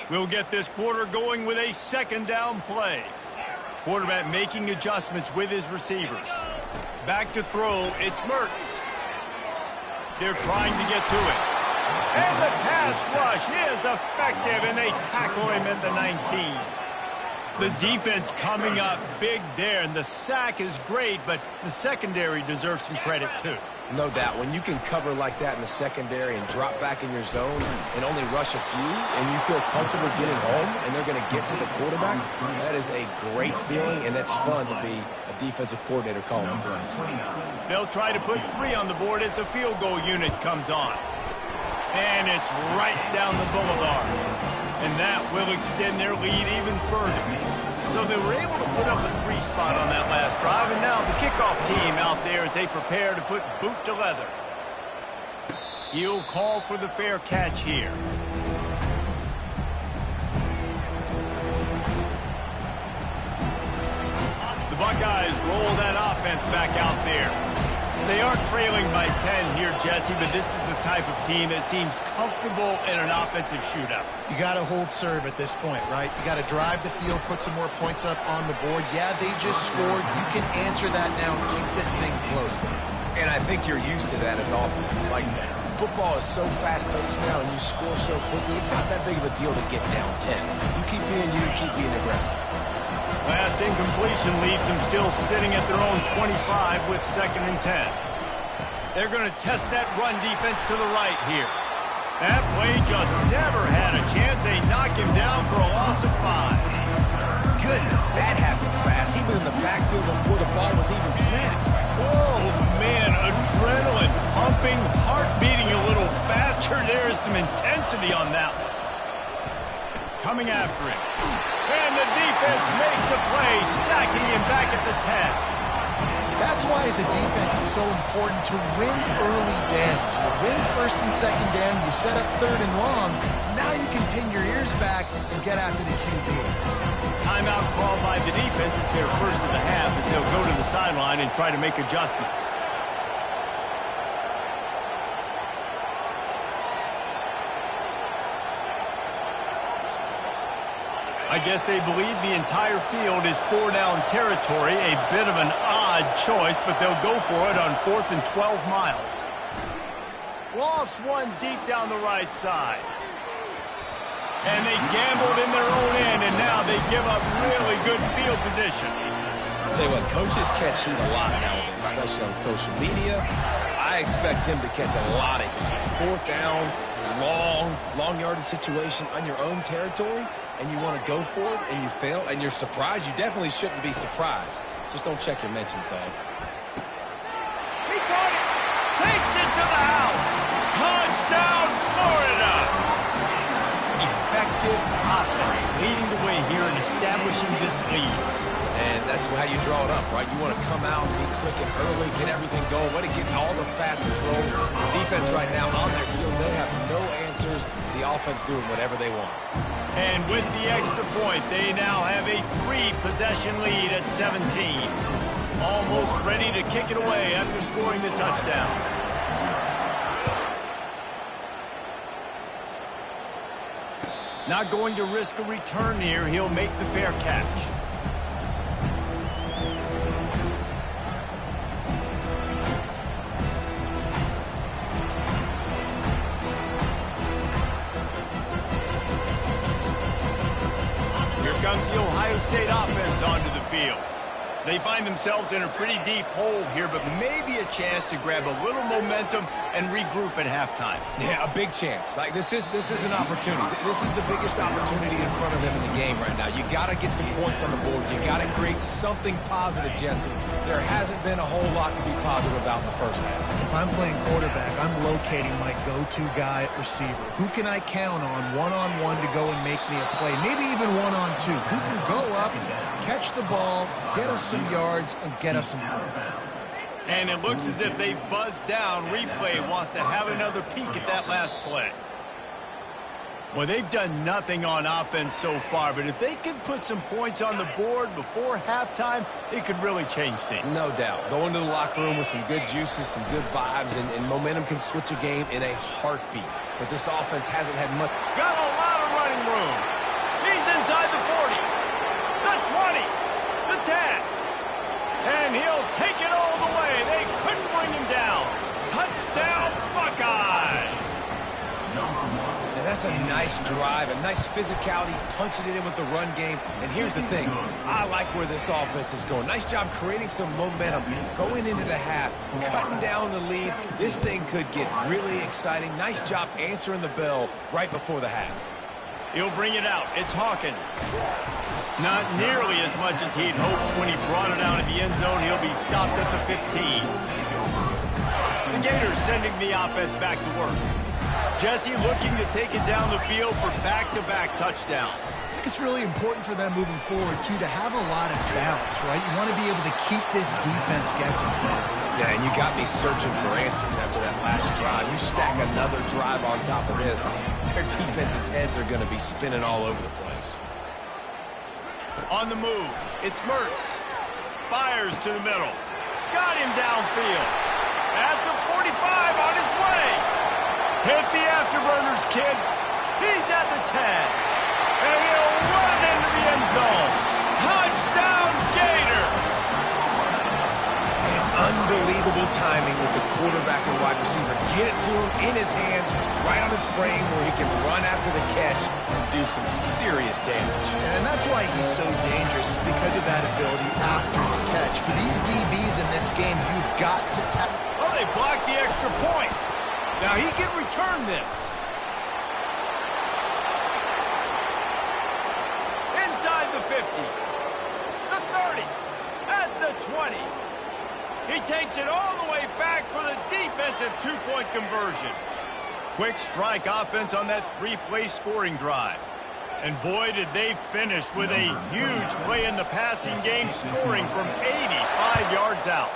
We'll get this quarter going with a second down play. Quarterback making adjustments with his receivers. Back to throw, it's Mertz. They're trying to get to it. And the pass rush is effective, and they tackle him at the 19. The defense coming up big there, and the sack is great, but the secondary deserves some credit too. No doubt. When you can cover like that in the secondary and drop back in your zone and only rush a few, and you feel comfortable getting home and they're going to get to the quarterback, that is a great feeling, and that's fun to be a defensive coordinator calling the plays. They'll try to put 3 on the board as the field goal unit comes on. And it's right down the boulevard. And that will extend their lead even further. So they were able to put up a 3 spot on that last drive, and now the kickoff team out there as they prepare to put boot to leather. He'll call for the fair catch here. The Buckeyes roll that offense back out there. They are trailing by 10 here, Jesse, but this is the type of team that seems comfortable in an offensive shootout. You got to hold serve at this point, right? You got to drive the field, put some more points up on the board. Yeah, they just scored. You can answer that now and keep this thing close. And I think you're used to that as offense. Like, football is so fast-paced now, and you score so quickly, it's not that big of a deal to get down 10. You keep being aggressive. Last incompletion leaves them still sitting at their own 25 with 2nd and 10. They're going to test that run defense to the right here. That play just never had a chance. They knock him down for a loss of 5. Goodness, that happened fast. He was in the backfield before the ball was even snapped. Oh, man, adrenaline pumping, heart beating a little faster. There is some intensity on that one. Coming after him. And the defense makes a play, sacking him back at the 10. That's why, as a defense, it's so important to win early downs. You win 1st and 2nd down, you set up 3rd and long. Now you can pin your ears back and get after the QB. Timeout called by the defense. It's their first of the half as they'll go to the sideline and try to make adjustments. I guess they believe the entire field is 4-down territory. A bit of an odd choice, but they'll go for it on 4th and 12 miles. Lost one deep down the right side. And they gambled in their own end, and now they give up really good field position. I'll tell you what, coaches catch heat a lot nowadays, especially on social media. I expect him to catch a lot of heat. 4th down, long yardage situation on your own territory, and you want to go for it, and you fail, and you're surprised. You definitely shouldn't be surprised. Just don't check your mentions, dog. He caught it. Takes it to the house. Touchdown, Florida. Effective offense leading the way here and establishing this lead. And that's how you draw it up, right? You want to come out, be clicking early, get everything going, want to get all the facets rolling. The defense right now on their heels, they have no answers. The offense doing whatever they want. And with the extra point, they now have a 3-possession lead at 17. Almost ready to kick it away after scoring the touchdown. Not going to risk a return here. He'll make the fair catch. Comes the Ohio State offense onto the field. They find themselves in a pretty deep hole here, but maybe a chance to grab a little momentum and regroup at halftime. Yeah, a big chance. Like, this is an opportunity. This is the biggest opportunity in front of them in the game right now. You got to get some points on the board. You got to create something positive, Jesse. There hasn't been a whole lot to be positive about in the first half. If I'm playing quarterback, I'm locating my go-to guy at receiver. Who can I count on one-on-one to go and make me a play? Maybe even one-on-two. Who can go up, catch the ball, get us some yards, and get us some points. And it looks as if they've buzzed down. Replay wants to have another peek at that last play. Well, they've done nothing on offense so far, but if they can put some points on the board before halftime, it could really change things. No doubt. Go into the locker room with some good juices, some good vibes, and momentum can switch a game in a heartbeat. But this offense hasn't had much. Got a lot of running room. 10. And he'll take it all the way. They couldn't bring him down. Touchdown, Buckeyes. And that's a nice drive, a nice physicality, punching it in with the run game. And here's the thing. I like where this offense is going. Nice job creating some momentum, going into the half, cutting down the lead. This thing could get really exciting. Nice job answering the bell right before the half. He'll bring it out. It's Hawkins. Not nearly as much as he'd hoped when he brought it out of the end zone. He'll be stopped at the 15. The Gators sending the offense back to work. Jesse looking to take it down the field for back-to-back touchdowns. I think it's really important for them moving forward, too, to have a lot of balance, right? You want to be able to keep this defense guessing. Yeah, and you got me searching for answers after that last drive. You stack another drive on top of this, their defense's heads are going to be spinning all over the place. On the move, it's Mertz. Fires to the middle. Got him downfield. At the 45, on his way. Hit the afterburners, kid. He's at the 10. And he'll run into the end zone. Touchdown, Gator. And unbelievable timing with the quarterback and wide receiver. Get it to him in his hands, right on his frame where he can run after the catch and do some serious damage. And that's why he's so dangerous, because of that ability after the catch. For these DBs in this game, you've got to tap. Oh, they blocked the extra point. Now he can return this. Inside the 50. The 30. At the 20. He takes it all the way back for the defensive two-point conversion. Quick strike offense on that three-play scoring drive. And boy, did they finish with a huge play in the passing game, scoring from 85 yards out.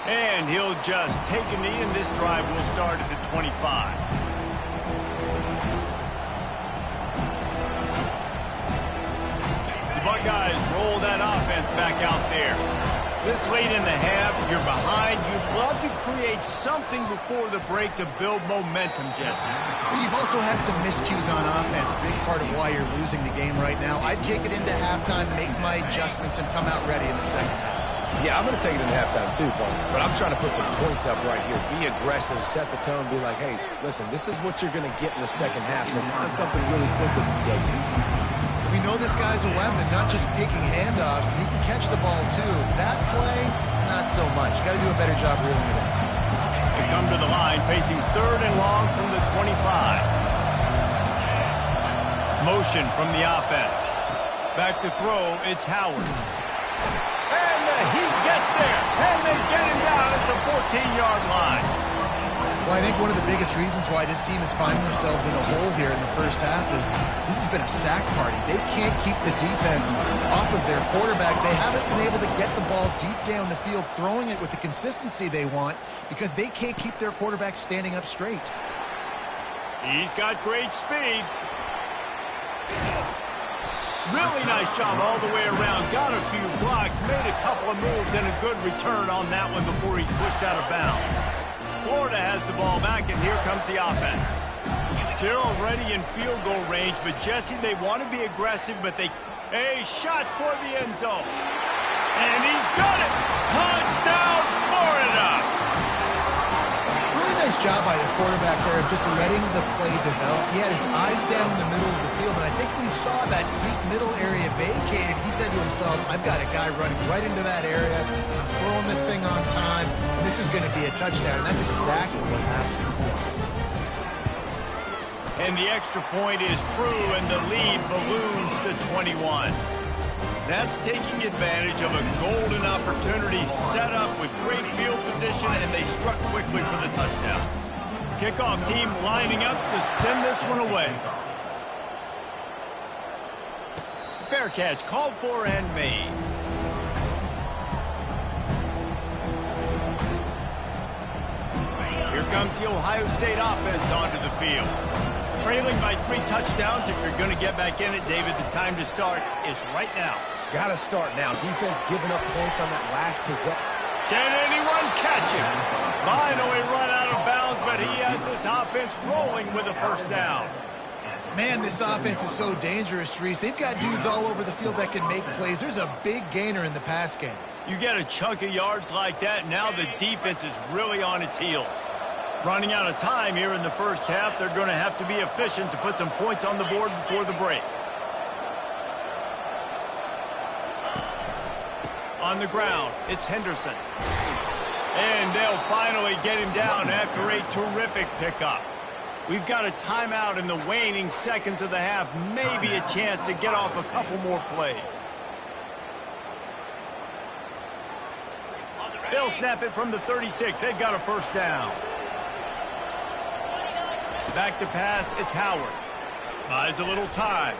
And he'll just take a knee, and this drive will start at the 25. The Buckeyes roll that offense back out there. This late in the half, you're behind. You'd love to create something before the break to build momentum, Jesse. You've also had some miscues on offense, big part of why you're losing the game right now. I'd take it into halftime, make my adjustments, and come out ready in the second half. Yeah, I'm going to take it in halftime too, Paul. But I'm trying to put some points up right here. Be aggressive, set the tone, be like, hey, listen, this is what you're going to get in the second half, so find something really quick that you can go to. We know this guy's a weapon, not just taking handoffs, but he can catch the ball too. That play, not so much. Got to do a better job reeling it in. They come to the line, facing 3rd and long from the 25. Motion from the offense. Back to throw, it's Howard. And the Heat gets there, and they get him down at the 14-yard line. Well, I think one of the biggest reasons why this team is finding themselves in a hole here in the first half is this has been a sack party. They can't keep the defense off of their quarterback. They haven't been able to get the ball deep down the field, throwing it with the consistency they want, because they can't keep their quarterback standing up straight. He's got great speed. Really nice job all the way around. Got a few blocks, made a couple of moves, and a good return on that one before he's pushed out of bounds. Florida has the ball back, and here comes the offense. They're already in field goal range, but Jesse, they want to be aggressive, but a shot toward the end zone. And he's got it! Touchdown, Florida! Really nice job by the quarterback there of just letting the play develop. He had his eyes down in the middle of the field, and I think when he saw that deep middle area vacated, he said to himself, I've got a guy running right into that area, throwing this thing on time, and this is going to be a touchdown, and that's exactly what happened. And the extra point is true, and the lead balloons to 21. That's taking advantage of a golden opportunity set up with great field position, and they struck quickly for the touchdown. Kickoff team lining up to send this one away. Fair catch called for and made. Here comes the Ohio State offense onto the field. Trailing by 3 touchdowns. If you're going to get back in it, David, the time to start is right now. Got to start now. Defense giving up points on that last possession. Can anyone catch him? Finally run out of bounds, but he has this offense rolling with a first down. Man, this offense is so dangerous, Reese. They've got dudes all over the field that can make plays. There's a big gainer in the pass game. You get a chunk of yards like that, now the defense is really on its heels. Running out of time here in the first half, they're going to have to be efficient to put some points on the board before the break. On the ground, it's Henderson. And they'll finally get him down after a terrific pickup. We've got a timeout in the waning seconds of the half, maybe a chance to get off a couple more plays. They'll snap it from the 36. They've got a first down. Back to pass, it's Howard. Buys a little time.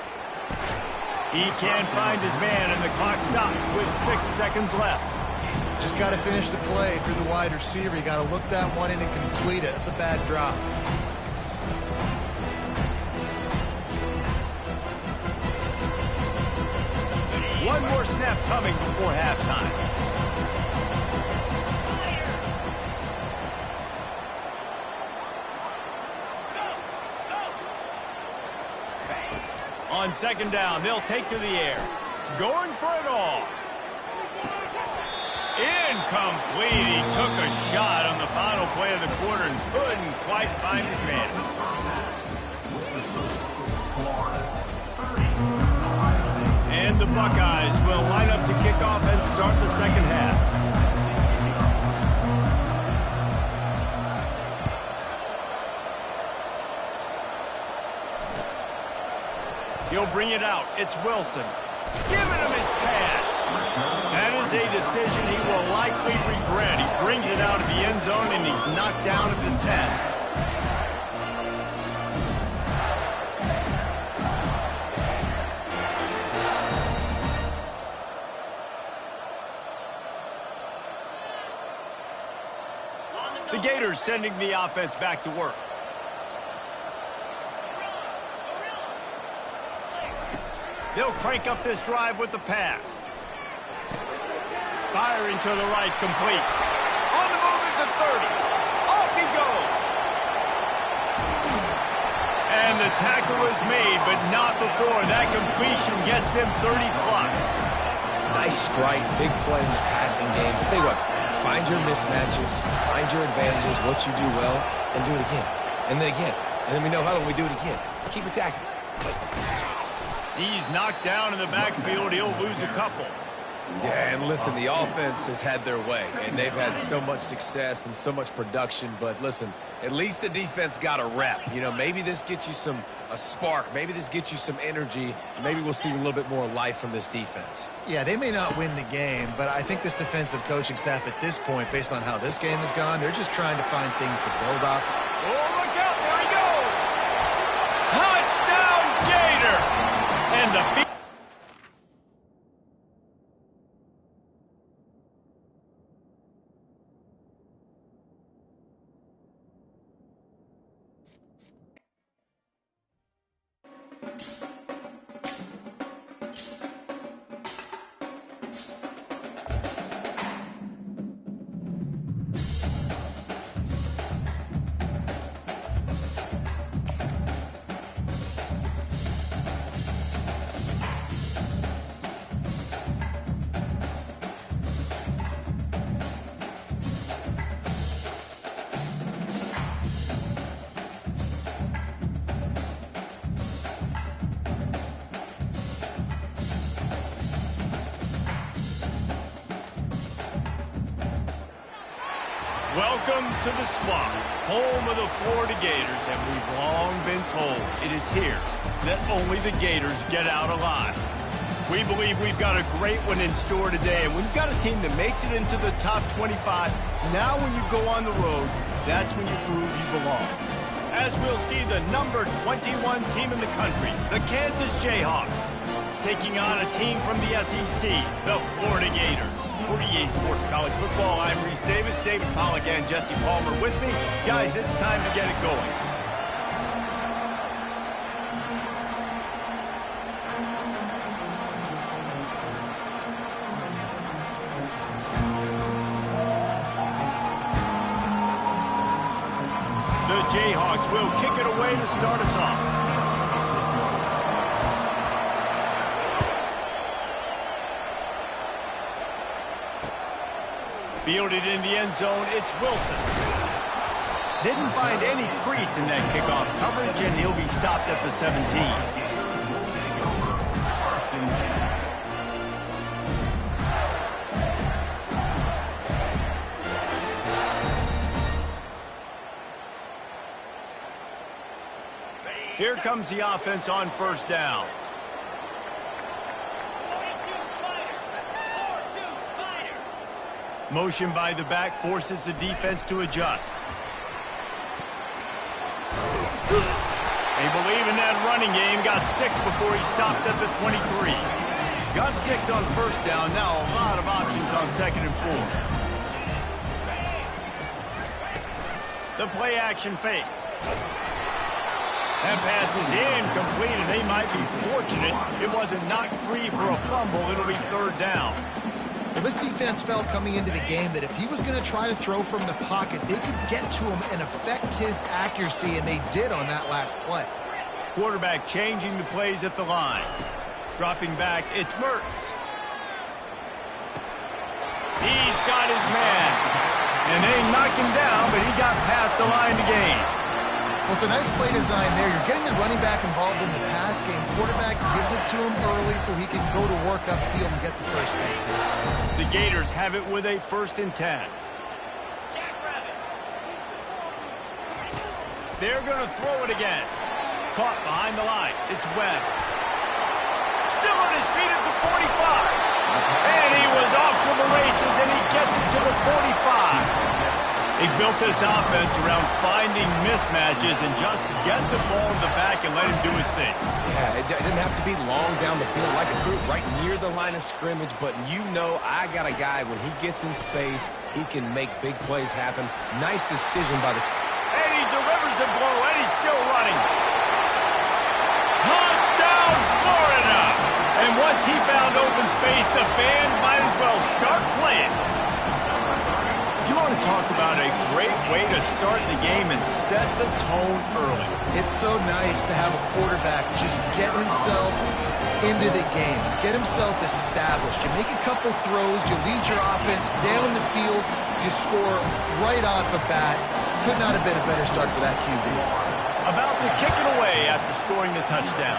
He can't find his man, and the clock stops with 6 seconds left. Just got to finish the play through the wide receiver. You got to look that one in and complete it. It's a bad drop. One more snap coming before halftime. On second down, they'll take to the air. Going for it all. Incomplete. He took a shot on the final play of the quarter and couldn't quite find his man. And the Buckeyes will line up to kick off and start the second half. He'll bring it out. It's Wilson. Giving him his pass. That is a decision he will likely regret. He brings it out of the end zone, and he's knocked down at the 10. The Gators sending the offense back to work. They'll crank up this drive with the pass. Firing to the right, complete. On the move at the 30. Off he goes. And the tackle is made, but not before. That completion gets them 30-plus. Nice strike, big play in the passing games. I'll tell you what, find your mismatches, find your advantages, what you do well, and do it again. And then again. And then we know how do we do it again. Keep attacking. He's knocked down in the backfield. He'll lose a couple. Yeah, and listen, the offense has had their way, and they've had so much success and so much production. But listen, at least the defense got a rep. You know, maybe this gets you a spark. Maybe this gets you some energy. Maybe we'll see a little bit more life from this defense. Yeah, they may not win the game, but I think this defensive coaching staff at this point, based on how this game has gone, they're just trying to find things to build off. Oh, look out. There he goes. Touchdown, Gator. And the welcome to the Swamp, home of the Florida Gators, and we've long been told it is here that only the Gators get out alive. We believe we've got a great one in store today, and we've got a team that makes it into the top 25. Now when you go on the road, that's when you prove you belong. As we'll see the number 21 team in the country, the Kansas Jayhawks, taking on a team from the SEC, the Florida Gators. For EA Sports College Football, I'm Reese Davis, David Pollack, and Jesse Palmer with me. Guys, it's time to get it going. The Jayhawks will kick it away to start us off. Fielded in the end zone, it's Wilson. Didn't find any crease in that kickoff coverage, and he'll be stopped at the 17. Here comes the offense on first down. Motion by the back forces the defense to adjust. They believe in that running game. Got 6 before he stopped at the 23. Got 6 on first down. Now a lot of options on 2nd and 4. The play action fake. That pass is incomplete, and they might be fortunate it wasn't knocked free for a fumble. It'll be 3rd down. Well, this defense felt coming into the game that if he was going to try to throw from the pocket, they could get to him and affect his accuracy, and they did on that last play. Quarterback changing the plays at the line. Dropping back, it's Mertz. He's got his man. And they knocked him down, but he got past the line to gain. Well, it's a nice play design there. You're getting the running back involved in the pass game. Quarterback gives it to him early so he can go to work upfield and get the first down. The Gators have it with a 1st and 10. They're going to throw it again. Caught behind the line. It's Webb. Still on his feet at the 45. And he was off to the races, and he gets it to the 45. He built this offense around finding mismatches and just get the ball in the back and let him do his thing. Yeah, it didn't have to be long down the field. Like it threw it right near the line of scrimmage, but you know I got a guy, when he gets in space, he can make big plays happen. Nice decision by the... And he delivers the blow, and he's still running. Touchdown, Florida! And once he found open space, the band might as well start playing. You want to talk about a great way to start the game and set the tone early. It's so nice to have a quarterback just get himself into the game, get himself established. You make a couple throws, you lead your offense down the field, you score right off the bat. Could not have been a better start for that QB. About to kick it away after scoring the touchdown.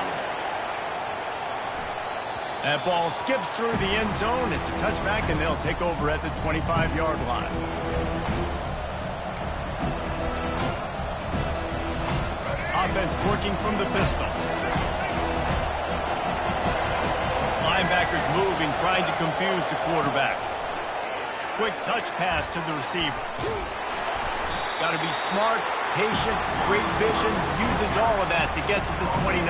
That ball skips through the end zone. It's a touchback, and they'll take over at the 25-yard line. Offense working from the pistol. Linebackers moving, trying to confuse the quarterback. Quick touch pass to the receiver. Got to be smart, patient, great vision. Uses all of that to get to the 29.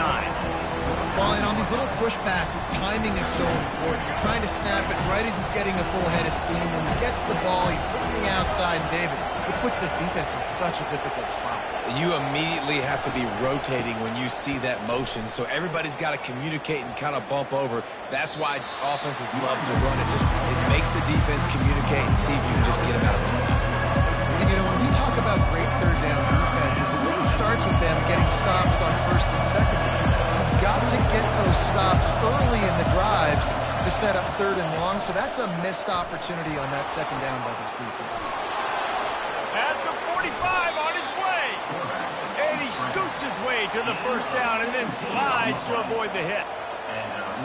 Well, and on these little push passes, timing is so important. You're trying to snap it right as he's getting a full head of steam. When he gets the ball, he's hitting the outside, and David, it puts the defense in such a difficult spot. You immediately have to be rotating when you see that motion, so everybody's got to communicate and kind of bump over. That's why offenses love to run it. It makes the defense communicate and see if you can just get them out of the spot. And, you know, when we talk about great third down defenses, it really starts with them getting stops on 1st and 2nd down. You've got to get those stops early in the drives to set up 3rd and long, so that's a missed opportunity on that 2nd down by this defense. At the 45 on his way. And he scoots his way to the 1st down and then slides to avoid the hit.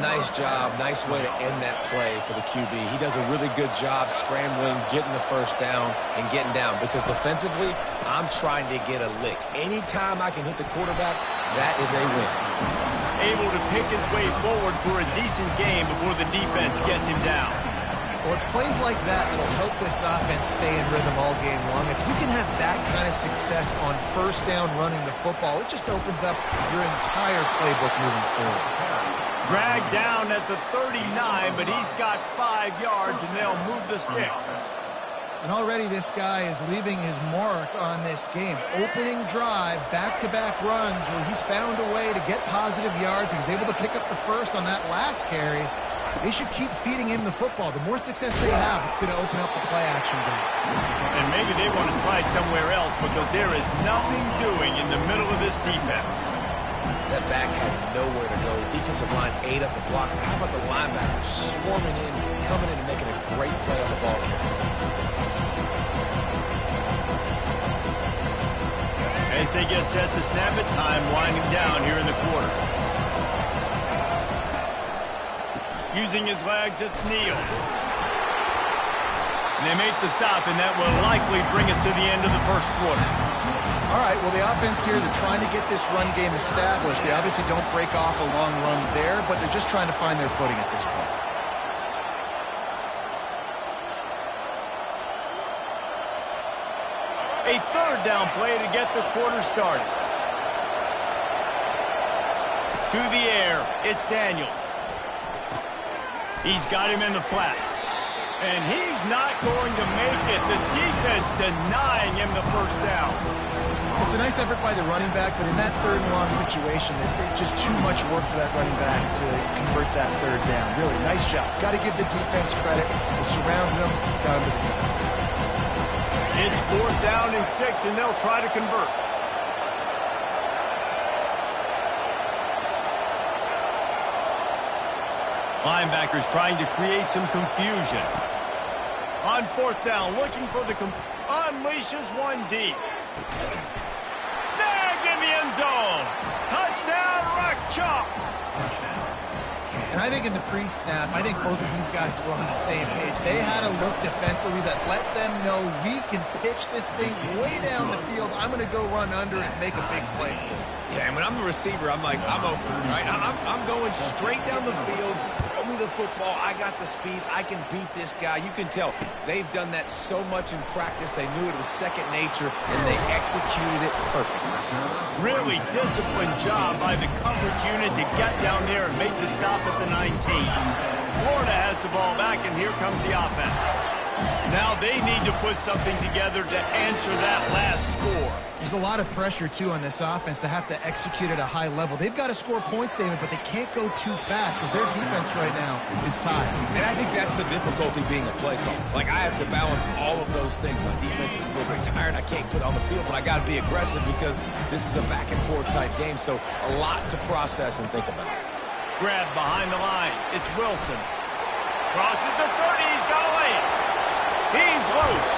Nice job. Nice way to end that play for the QB. He does a really good job scrambling, getting the 1st down, and getting down. Because defensively, I'm trying to get a lick. Anytime I can hit the quarterback, that is a win. Able to pick his way forward for a decent game before the defense gets him down. Well, it's plays like that that'll help this offense stay in rhythm all game long. If you can have that kind of success on 1st down running the football, it just opens up your entire playbook moving forward. Dragged down at the 39, but he's got 5 yards, and they'll move the sticks. And already this guy is leaving his mark on this game. Opening drive, back-to-back runs where he's found a way to get positive yards. He was able to pick up the 1st on that last carry. They should keep feeding him the football. The more success they have, it's going to open up the play-action game. And maybe they want to try somewhere else because there is nothing doing in the middle of this defense. That back had nowhere to go. Defensive line ate up the blocks. But how about the linebackers swarming in, coming in and making a great play on the ball carrier? As they get set to snap it, time winding down here in the quarter. Using his legs, it's Neal. And they make the stop, and that will likely bring us to the end of the first quarter. All right, well, the offense here, they're trying to get this run game established. They obviously don't break off a long run there, but they're just trying to find their footing at this point. A third down play to get the quarter started. To the air, it's Daniels. He's got him in the flat. And he's not going to make it. The defense denying him the first down. It's a nice effort by the running back, but in that third and long situation, it's just too much work for that running back to convert that third down. Really, nice job. Got to give the defense credit. They surrounded him, got him to the field. It's 4th down and 6, and they'll try to convert. Linebackers trying to create some confusion. On 4th down, looking for the unleashes one deep. Snagged in the end zone. Touchdown, Ncaa. And I think in the pre-snap, I think both of these guys were on the same page. They had a look defensively that let them know we can pitch this thing way down the field. I'm going to go run under and make a big play for it. Yeah, and when I'm the receiver, I'm like, I'm open, right? I'm going straight down the field. Throw me the football. I got the speed. I can beat this guy. You can tell they've done that so much in practice. They knew it was second nature, and they executed it perfectly. Really disciplined job by the coverage unit to get down there and make the stop at the 19. Florida has the ball back, and here comes the offense. Now they need to put something together to answer that last score. There's a lot of pressure, too, on this offense to have to execute at a high level. They've got to score points, David, but they can't go too fast because their defense right now is tired. And I think that's the difficulty being a play caller. Like, I have to balance all of those things. My defense is a little bit tired. I can't put it on the field, but I got to be aggressive because this is a back-and-forth type game, so a lot to process and think about. Grab behind the line. It's Wilson. Crosses the 30. He's got a lane. He's loose.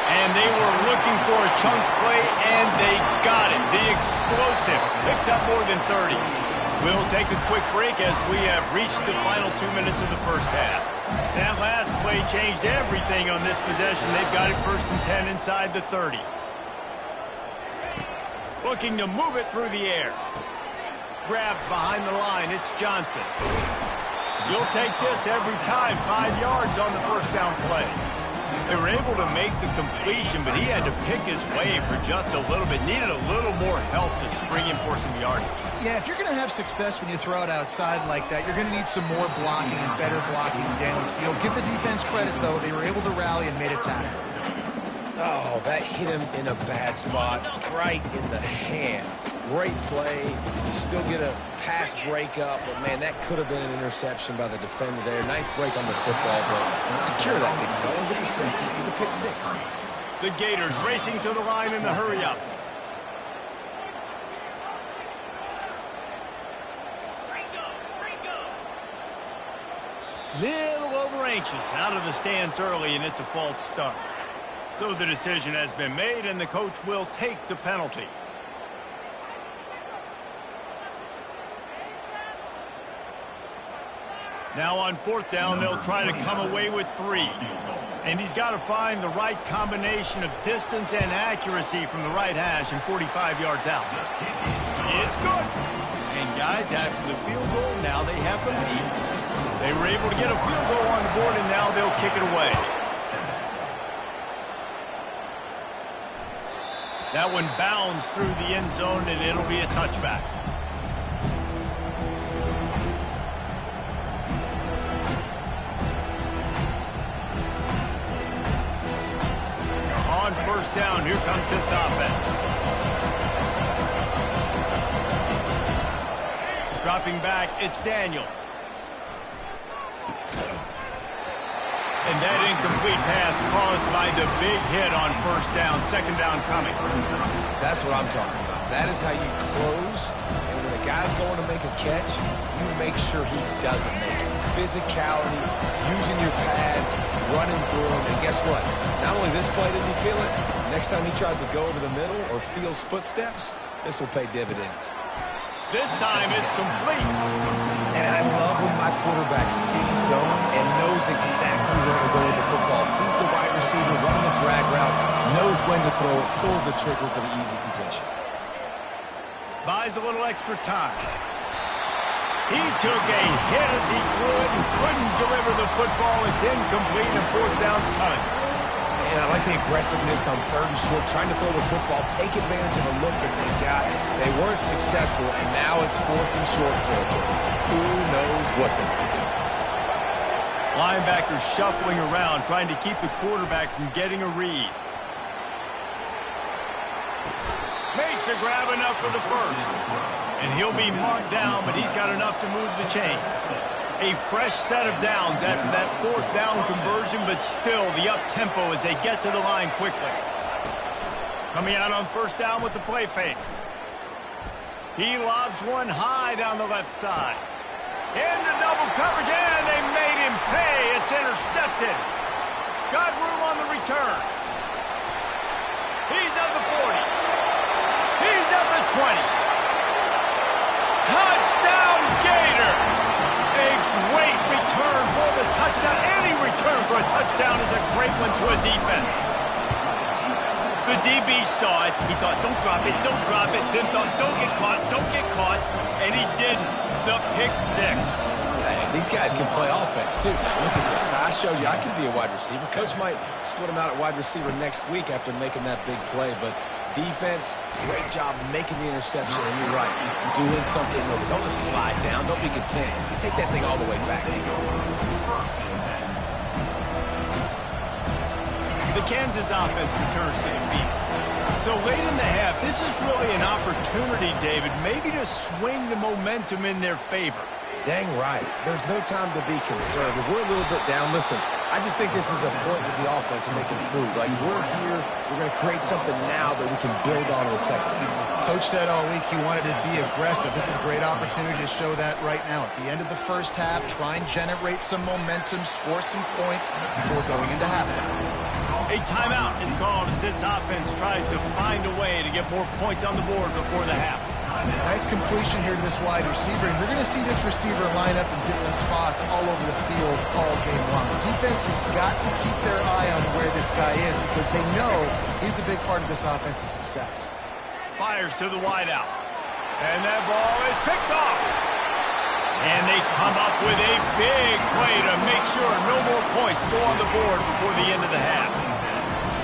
And they were looking for a chunk play, and they got it. The explosive picks up more than 30. We'll take a quick break as we have reached the final 2 minutes of the first half. That last play changed everything on this possession. They've got it 1st and 10 inside the 30. Looking to move it through the air. Grab behind the line. It's Johnson. You'll take this every time. 5 yards on the first down play. They were able to make the completion, but he had to pick his way for just a little bit. Needed a little more help to spring him for some yardage. Yeah, if you're going to have success when you throw it outside like that, you're going to need some more blocking and better blocking downfield. Give the defense credit, though. They were able to rally and made a tackle. Oh, that hit him in a bad spot, right in the hands. Great play. You still get a pass breakup, but, man, that could have been an interception by the defender there. Nice break on the football, but secure that big fella. Get the 6. Get the pick 6. The Gators racing to the line in the hurry-up. Little over-anxious out of the stance early, and it's a false start. So the decision has been made, and the coach will take the penalty. Now on 4th down, they'll try to come away with 3. And he's got to find the right combination of distance and accuracy from the right hash and 45 yards out. It's good. And guys, after the field goal, now they have the lead. They were able to get a field goal on the board, and now they'll kick it away. That one bounds through the end zone, and it'll be a touchback. On 1st down, here comes this offense. Dropping back, it's Daniels. And that incomplete pass caused by the big hit on 1st down. 2nd down coming. That's what I'm talking about. That is how you close. And when a guy's going to make a catch, you make sure he doesn't make it. Physicality, using your pads, running through them. And guess what? Not only this play does he feel it, next time he tries to go over the middle or feels footsteps, this will pay dividends. This time it's complete. And I love when my quarterback sees zone and knows exactly where to go with the football. Sees the wide receiver running the drag route, knows when to throw it, pulls the trigger for the easy completion. Buys a little extra time. He took a hit as he threw it and couldn't deliver the football. It's incomplete and fourth down's coming. And I like the aggressiveness on third and short, trying to throw the football, take advantage of a look that they got. They weren't successful, and now it's fourth and short territory. Who knows what they're going to do? Linebackers shuffling around, trying to keep the quarterback from getting a read. Makes a grab enough for the first. And he'll be marked down, but he's got enough to move the chains. A fresh set of downs after that fourth down conversion, but still the up-tempo as they get to the line quickly. Coming out on first down with the play fake. He lobs one high down the left side. Into double coverage, and they made him pay. It's intercepted. Got room on the return. He's at the 40. He's at the 20. Touchdown, Gator! A great return for the touchdown. Any return for a touchdown is a great one to a defense. The DB saw it. He thought, don't drop it, don't drop it. Then thought, don't get caught. And he didn't. The pick six. Hey, these guys can play offense, too. Look at this. I showed you I can be a wide receiver. Coach might split him out at wide receiver next week after making that big play, but defense, great job making the interception, and you're right. Doing something with it. Don't just slide down. Don't be content. Take that thing all the way back. The Kansas offense returns to the field. So late in the half, this is really an opportunity, David, maybe to swing the momentum in their favor. Dang right. There's no time to be concerned. If we're a little bit down, listen, I just think this is a point with the offense and they can prove. Like, we're here, we're going to create something now that we can build on in the second half. Coach said all week he wanted to be aggressive. This is a great opportunity to show that right now. At the end of the first half, try and generate some momentum, score some points before going into halftime. A timeout is called as this offense tries to find a way to get more points on the board before the half. Nice completion here to this wide receiver. And you're going to see this receiver line up in different spots all over the field all game long. The defense has got to keep their eye on where this guy is because they know he's a big part of this offense's success. Fires to the wideout. And that ball is picked off. And they come up with a big play to make sure no more points go on the board before the end of the half.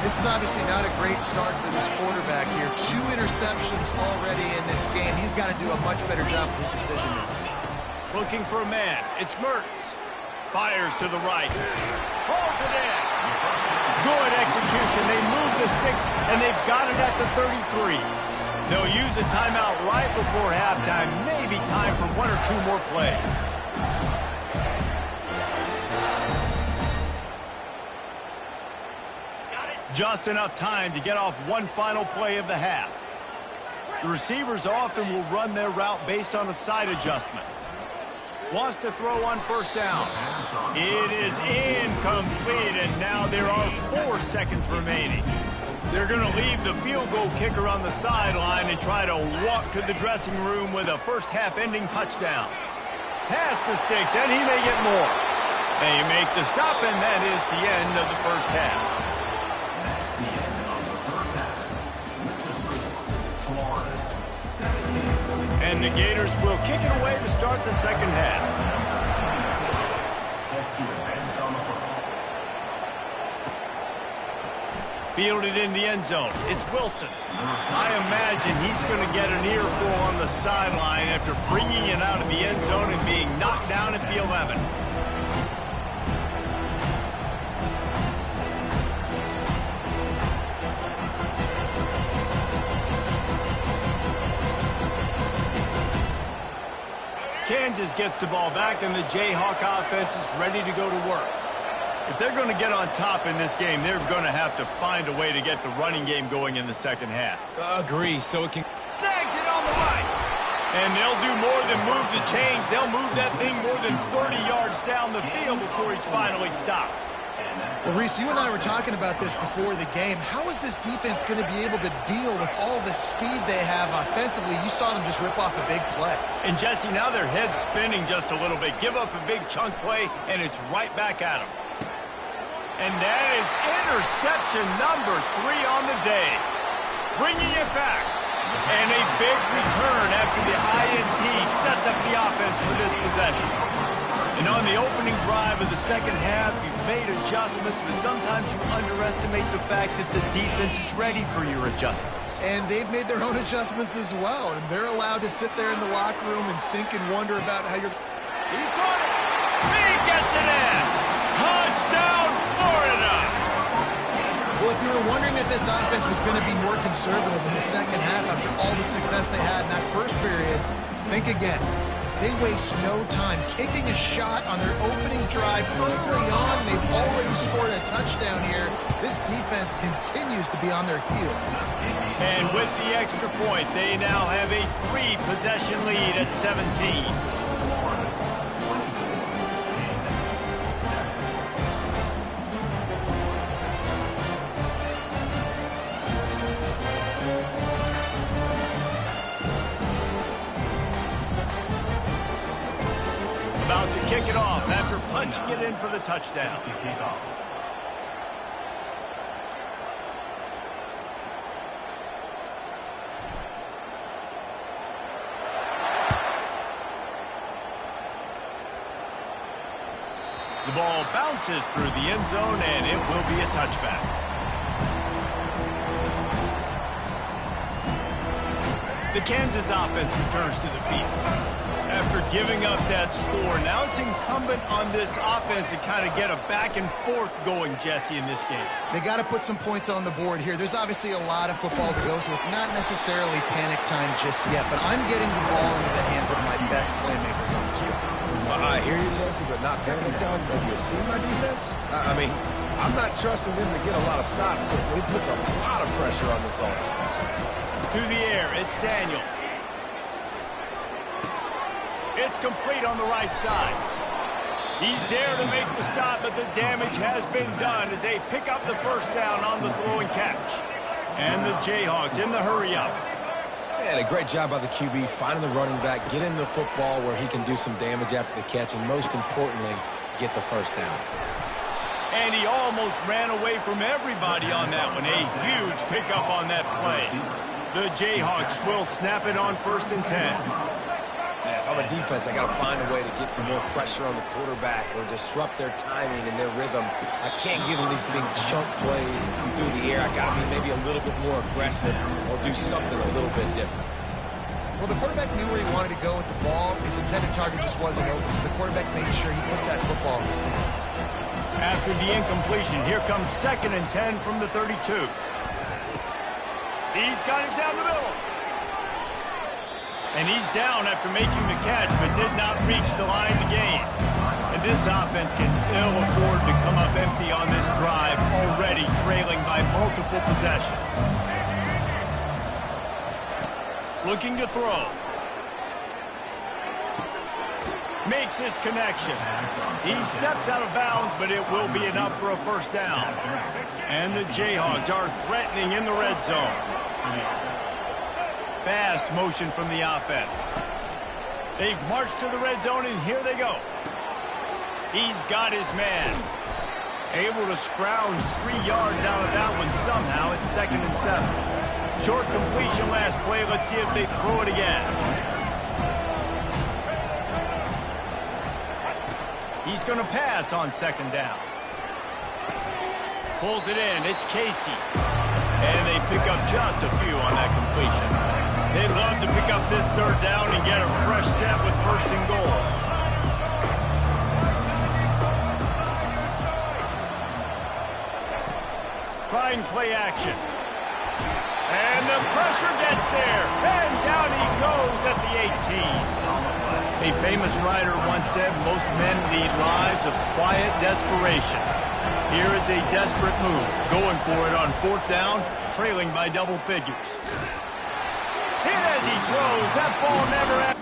This is obviously not a great start for this quarterback here. 2 interceptions already in this game. He's got to do a much better job with his decision making. Looking for a man. It's Mertens. Fires to the right. Pulls it in. Good execution. They move the sticks, and they've got it at the 33. They'll use a timeout right before halftime. Maybe time for 1 or 2 more plays. Just enough time to get off one final play of the half. The receivers often will run their route based on a side adjustment. Wants to throw on first down. It is incomplete, and now there are 4 seconds remaining. They're going to leave the field goal kicker on the sideline and try to walk to the dressing room with a first half ending touchdown. Pass the sticks, and he may get more. They make the stop, and that is the end of the first half. And the Gators will kick it away to start the second half. Fielded in the end zone. It's Wilson. I imagine he's going to get an earful on the sideline after bringing it out of the end zone and being knocked down at the 11. Kansas gets the ball back, and the Jayhawk offense is ready to go to work. If they're going to get on top in this game, they're going to have to find a way to get the running game going in the second half. Agree, so it can... Snag And they'll do more than move the chains. They'll move that thing more than 30 yards down the field before he's finally stopped. Well, Reese, you and I were talking about this before the game. How is this defense going to be able to deal with all the speed they have offensively? You saw them just rip off a big play. And, Jesse, now their head's spinning just a little bit. Give up a big chunk play, and it's right back at them. And that is interception number 3 on the day. Bringing it back. And a big return after the INT sets up the offense for this possession. And on the opening drive of the second half, you've made adjustments, but sometimes you underestimate the fact that the defense is ready for your adjustments. And they've made their own adjustments as well, and they're allowed to sit there in the locker room and think and wonder about how you're... He got it! He gets it in! Touchdown, Florida! Well, if you were wondering if this offense was going to be more conservative in the second half after all the success they had in that first period, think again. They waste no time taking a shot on their opening drive early on. They've already scored a touchdown here. This defense continues to be on their heels. And with the extra point, they now have a 3-possession lead at 17. About to kick it off after punching it in for the touchdown. The ball bounces through the end zone, and it will be a touchback. The Kansas offense returns to the field. After giving up that score, now it's incumbent on this offense to kind of get a back and forth going, Jesse, in this game. They got to put some points on the board here. There's obviously a lot of football to go, so it's not necessarily panic time just yet, but I'm getting the ball into the hands of my best playmakers on this drive. I hear you, Jesse, but not panic time. Maybe you see my defense? I mean, I'm not trusting them to get a lot of stops, so it puts a lot of pressure on this offense. Through the air, it's Daniels. It's complete on the right side. He's there to make the stop, but the damage has been done as they pick up the first down on the throw and catch. And the Jayhawks in the hurry-up. And a great job by the QB, finding the running back, getting the football where he can do some damage after the catch, and most importantly, get the first down. And he almost ran away from everybody on that one. A huge pickup on that play. The Jayhawks will snap it on 1st and 10. Man, if I'm a defense, I got to find a way to get some more pressure on the quarterback or disrupt their timing and their rhythm. I can't give them these big chunk plays through the air. I got to be maybe a little bit more aggressive or do something a little bit different. Well, the quarterback knew where he wanted to go with the ball. His intended target just wasn't open, so the quarterback made sure he put that football in his hands. After the incompletion, here comes 2nd and 10 from the 32. He's got it down the middle. And he's down after making the catch, but did not reach the line to gain. And this offense can ill afford to come up empty on this drive, already trailing by multiple possessions. Looking to throw. Makes his connection. He steps out of bounds, but it will be enough for a first down. And the Jayhawks are threatening in the red zone. Fast motion from the offense. They've marched to the red zone, and here they go. He's got his man. Able to scrounge 3 yards out of that one somehow. It's 2nd and 7. Short completion last play. Let's see if they throw it again. He's going to pass on 2nd down. Pulls it in. It's Casey. And they pick up just a few on that completion. They'd love to pick up this 3rd down and get a fresh set with 1st and goal. Trying play action. And the pressure gets there. And down he goes at the 18. A famous writer once said, most men lead lives of quiet desperation. Here is a desperate move. Going for it on 4th down, trailing by double figures. Hit as he throws. That ball never...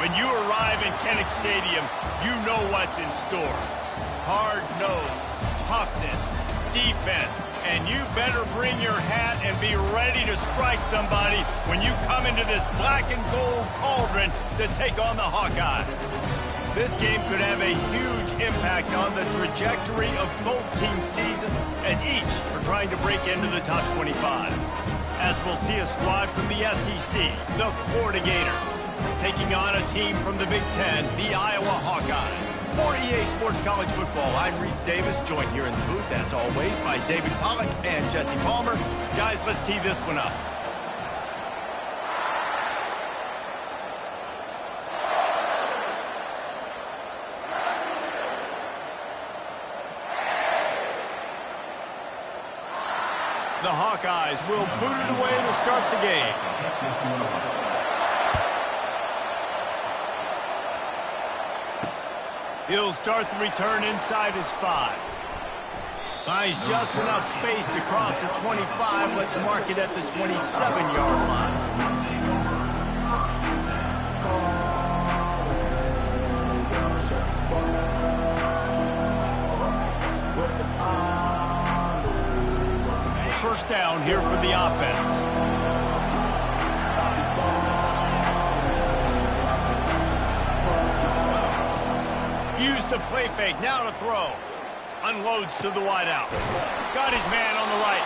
When you arrive in Ncaa Stadium, you know what's in store. Hard nose, toughness, defense, and you better bring your hat and be ready to strike somebody when you come into this black and gold cauldron to take on the Hawkeyes. This game could have a huge impact on the trajectory of both teams' seasons as each are trying to break into the top 25. As we'll see a squad from the SEC, the Florida Gators, taking on a team from the Big Ten, the Iowa Hawkeyes. For EA Sports College Football, I'm Reese Davis, joined here in the booth, as always, by David Pollack and Jesse Palmer. Guys, let's tee this one up. The Hawkeyes will boot it away to start the game. He'll start the return inside his 5. Finds just enough space to cross the 25. Let's mark it at the 27-yard line. First down here for the offense. Use the play fake, now to throw. Unloads to the wideout. Got his man on the right.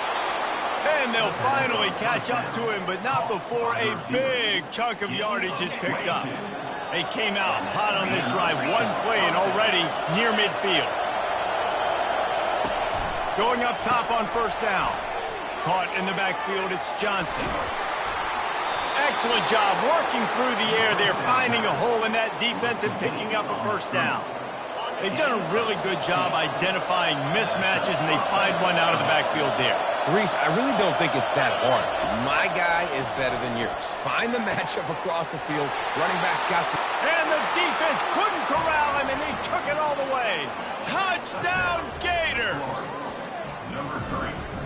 And they'll finally catch up to him, but not before a big chunk of yardage is picked up. They came out hot on this drive. One play and already near midfield. Going up top on first down. Caught in the backfield, it's Johnson. Excellent job working through the air there, finding a hole in that defense and picking up a first down. They've done a really good job identifying mismatches, and they find one out of the backfield there. Reese, I really don't think it's that hard. My guy is better than yours. Find the matchup across the field. Running back's got some... And the defense couldn't corral him, and they took it all the way. Touchdown, Gators!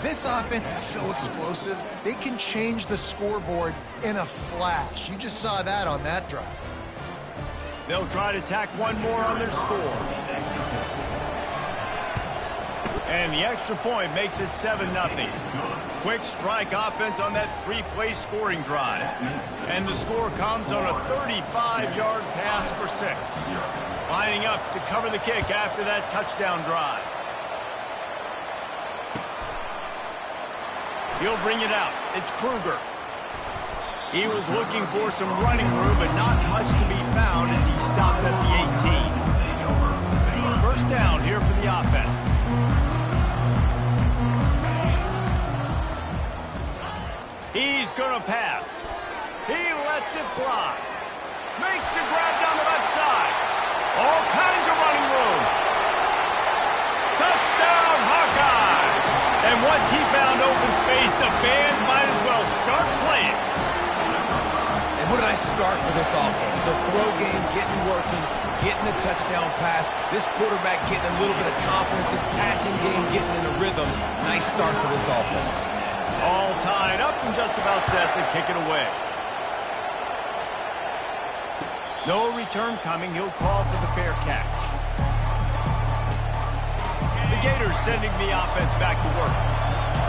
This offense is so explosive, they can change the scoreboard in a flash. You just saw that on that drive. They'll try to tack one more on their score. And the extra point makes it 7-0. Quick strike offense on that 3-play scoring drive. And the score comes on a 35-yard pass for 6. Lining up to cover the kick after that touchdown drive. He'll bring it out. It's Kruger. He was looking for some running room, but not much to be found as he stopped at the 18. First down here for the offense. He's going to pass. He lets it fly. Makes the grab down the left side. All kinds of running room. Touchdown, Hawkeyes! And once he found open space, the band might as well start playing. And what did I start for this offense? The throw game getting working, getting the touchdown pass. This quarterback getting a little bit of confidence. This passing game getting in a rhythm. Nice start for this offense. All tied up and just about set to kick it away. No return coming. He'll call for the fair catch. The Gators sending the offense back to work.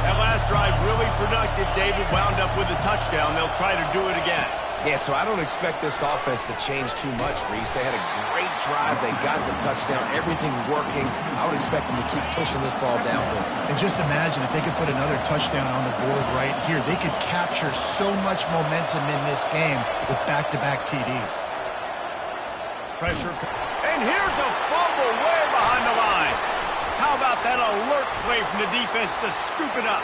That last drive really productive. David wound up with a touchdown. They'll try to do it again. Yeah, so I don't expect this offense to change too much, Reese. They had a great drive. They got the touchdown. Everything working. I would expect them to keep pushing this ball downhill. And just imagine if they could put another touchdown on the board right here. They could capture so much momentum in this game with back-to-back TDs. Pressure. And here's a fumble way behind the line. How about that alert play from the defense to scoop it up?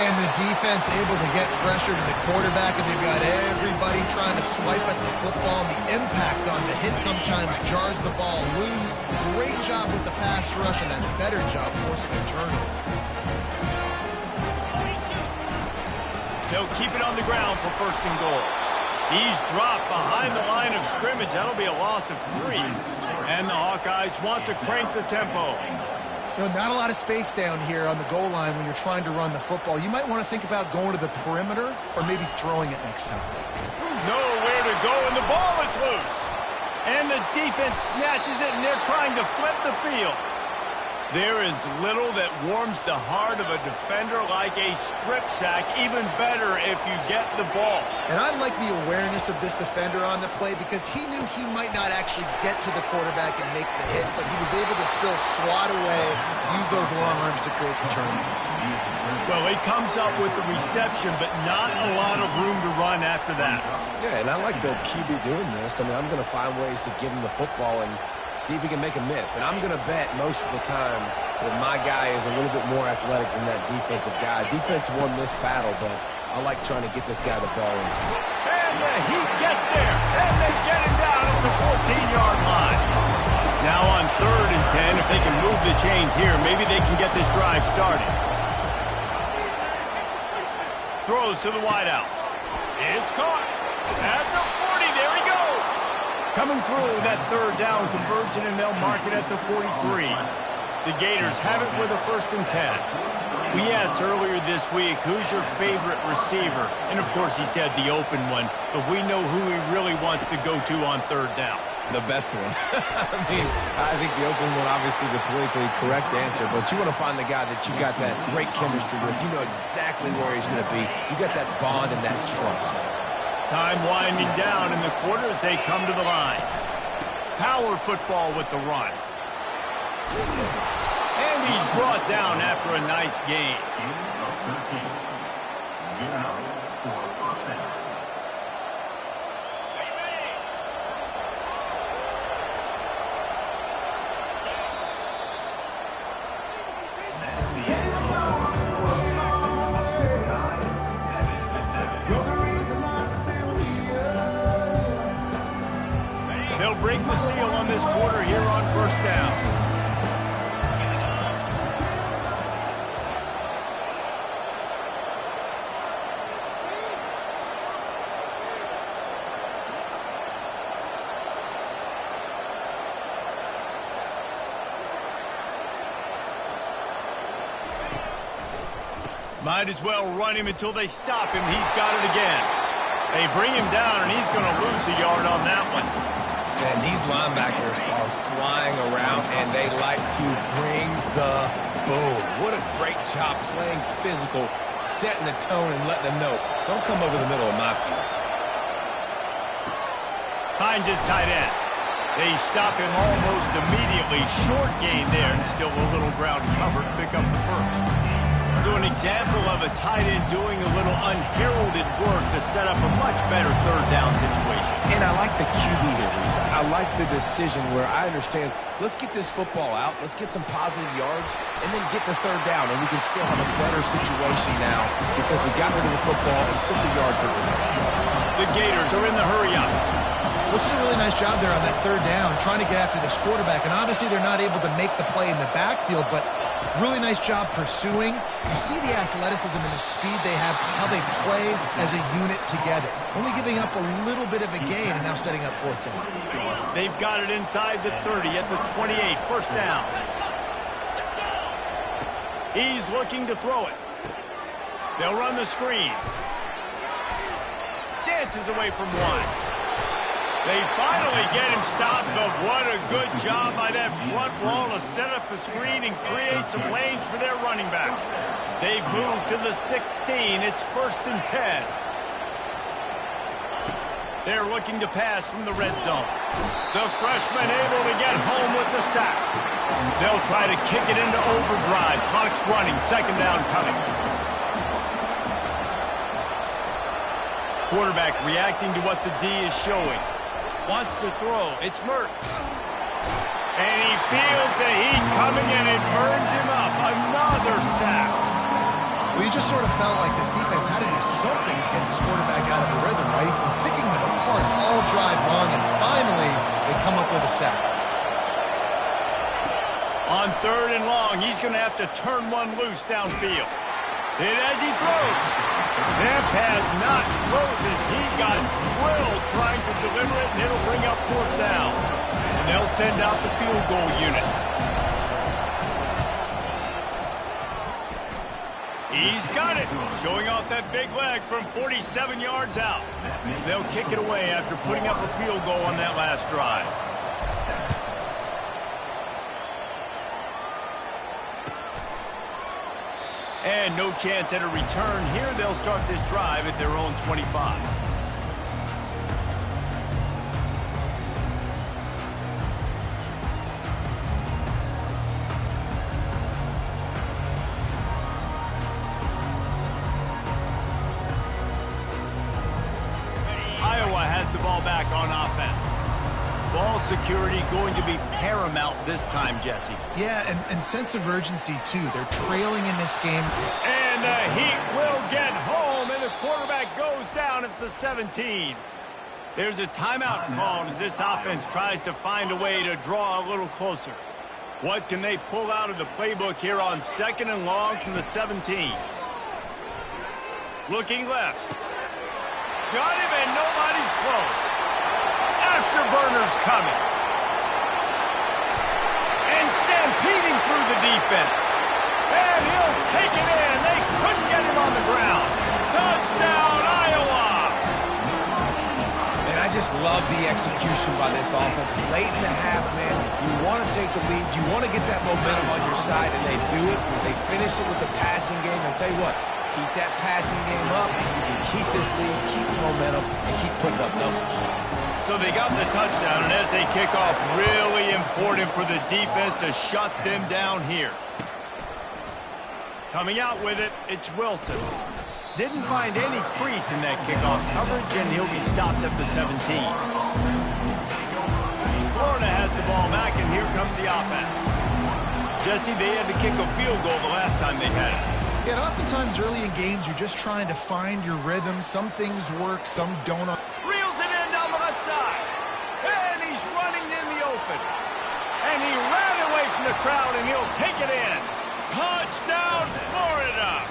And the defense able to get pressure to the quarterback, and they've got everybody trying to swipe at the football. The impact on the hit sometimes jars the ball loose. Great job with the pass rush, and a better job forcing a turnover. They'll keep it on the ground for first and goal. He's dropped behind the line of scrimmage. That'll be a loss of 3. And the Hawkeyes want to crank the tempo. You know, not a lot of space down here on the goal line when you're trying to run the football. You might want to think about going to the perimeter or maybe throwing it next time. Nowhere to go, and the ball is loose. And the defense snatches it, and they're trying to flip the field. There is little that warms the heart of a defender like a strip sack. Even better if you get the ball. And I like the awareness of this defender on the play because he knew he might not actually get to the quarterback and make the hit, but he was able to still swat away, use those long arms to create the turnover. Well, he comes up with the reception, but not a lot of room to run after that. Yeah, and I like the QB doing this. I mean, I'm going to find ways to give him the football and see if he can make a miss. And I'm going to bet most of the time that my guy is a little bit more athletic than that defensive guy. Defense won this battle, but I like trying to get this guy the ball inside. And he gets there, and they get him down at the 14-yard line. Now on 3rd and 10, if they can move the chains here, maybe they can get this drive started. Throws to the wideout. It's caught. At the 40, there he goes. Coming through that 3rd down conversion, and they'll mark it at the 43. The Gators have it with a 1st and 10. We asked earlier this week, who's your favorite receiver? And, of course, he said the open one, but we know who he really wants to go to on 3rd down. The best one. I think the open one, obviously the politically correct answer, but you want to find the guy that you got that great chemistry with. You know exactly where he's going to be. You got that bond and that trust. Time winding down in the quarter as they come to the line. Power football with the run. And he's brought down after a nice gain. They'll break the seal on this quarter here on 1st down. Might as well run him until they stop him. He's got it again. They bring him down, and he's going to lose a yard on that one. And these linebackers are flying around, and they like to bring the boom. What a great job playing physical, setting the tone, and letting them know, don't come over the middle of my field. Hines is tight end. They stop him almost immediately. Short gain there, and still a little ground covered to pick up the 1st. So an example of a tight end doing a little unheralded work to set up a much better 3rd down situation. And I like the QB here, Reese. I like the decision where I understand, let's get this football out, let's get some positive yards, and then get to 3rd down, and we can still have a better situation now because we got rid of the football and took the yards that were there. The Gators are in the hurry up. Which is a really nice job there on that 3rd down, trying to get after this quarterback. And obviously they're not able to make the play in the backfield, but really nice job pursuing. You see the athleticism and the speed they have, how they play as a unit together. Only giving up a little bit of a gain and now setting up 4th down. They've got it inside the 30 at the 28, 1st down. He's looking to throw it. They'll run the screen. Dances away from one. They finally get him stopped, but what a good job by that front wall to set up the screen and create some lanes for their running back. They've moved to the 16. It's 1st and 10. They're looking to pass from the red zone. The freshman able to get home with the sack. They'll try to kick it into overdrive. Clock's running. Second down coming. Quarterback reacting to what the D is showing. Wants to throw. It's Mertz. And he feels the heat coming and it burns him up. Another sack. Well, you just sort of felt like this defense had to do something to get this quarterback out of a rhythm, right? He's been picking them apart all drive long, and finally they come up with a sack. On 3rd and long, he's going to have to turn one loose downfield. And as he throws, that pass not close as he got drilled trying to deliver it, and it'll bring up 4th down. And they'll send out the field goal unit. He's got it, showing off that big leg from 47 yards out. They'll kick it away after putting up a field goal on that last drive. And no chance at a return here. They'll start this drive at their own 25. Back on offense. Ball security going to be paramount this time, Jesse. Yeah, and sense of urgency, too. They're trailing in this game. And the Heat will get home, and the quarterback goes down at the 17. There's a timeout called as this offense tries to find a way to draw a little closer. What can they pull out of the playbook here on 2nd and long from the 17? Looking left. Got him, and nobody's close. Afterburners coming. And stampeding through the defense. And he'll take it in. They couldn't get him on the ground. Touchdown, Iowa! And I just love the execution by this offense. Late in the half, man, you want to take the lead. You want to get that momentum on your side, and they do it. They finish it with the passing game. I'll tell you what, keep that passing game up, and you can keep this lead, keep the momentum, and keep putting up numbers. So they got the touchdown, and as they kick off, really important for the defense to shut them down here. Coming out with it, it's Wilson. Didn't find any crease in that kickoff coverage, and he'll be stopped at the 17. Florida has the ball back, and here comes the offense. Jesse, they had to kick a field goal the last time they had it. Yeah, and oftentimes early in games, you're just trying to find your rhythm. Some things work, some don't. Reels it in down the left side. And he's running in the open. And he ran away from the crowd, and he'll take it in. Touchdown, Florida!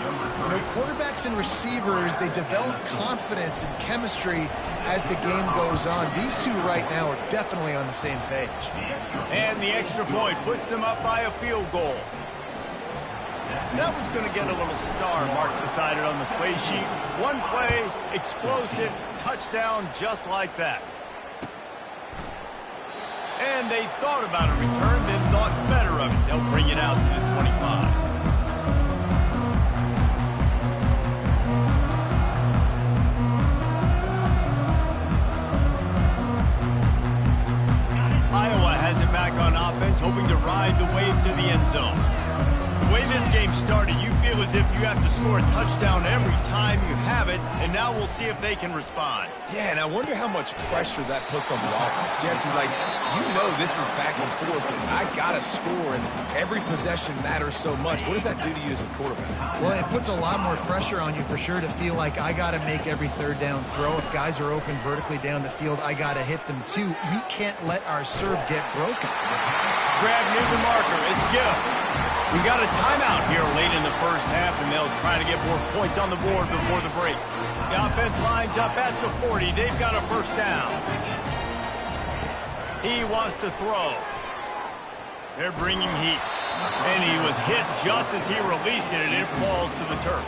You know, quarterbacks and receivers, they develop confidence and chemistry as the game goes on. These two right now are definitely on the same page. And the extra point puts them up by a field goal. That one's going to get a little star marked beside it on the play sheet. One play, explosive, touchdown just like that. And they thought about a return, then thought better of it. They'll bring it out to the 25. Iowa has it back on offense, hoping to ride the wave to the end zone. The way this game started, you feel as if you have to score a touchdown every time you have it, and now we'll see if they can respond. Yeah, and I wonder how much pressure that puts on the offense. Jesse, like, you know this is back and forth, and I got to score, and every possession matters so much. What does that do to you as a quarterback? Well, it puts a lot more pressure on you for sure to feel like I got to make every third down throw. If guys are open vertically down the field, I got to hit them too. We can't let our serve get broken. Grab near the marker. It's Gill. We got a timeout here late in the first half, and they'll try to get more points on the board before the break. The offense lines up at the 40. They've got a first down. He wants to throw. They're bringing heat. And he was hit just as he released it, and it falls to the turf.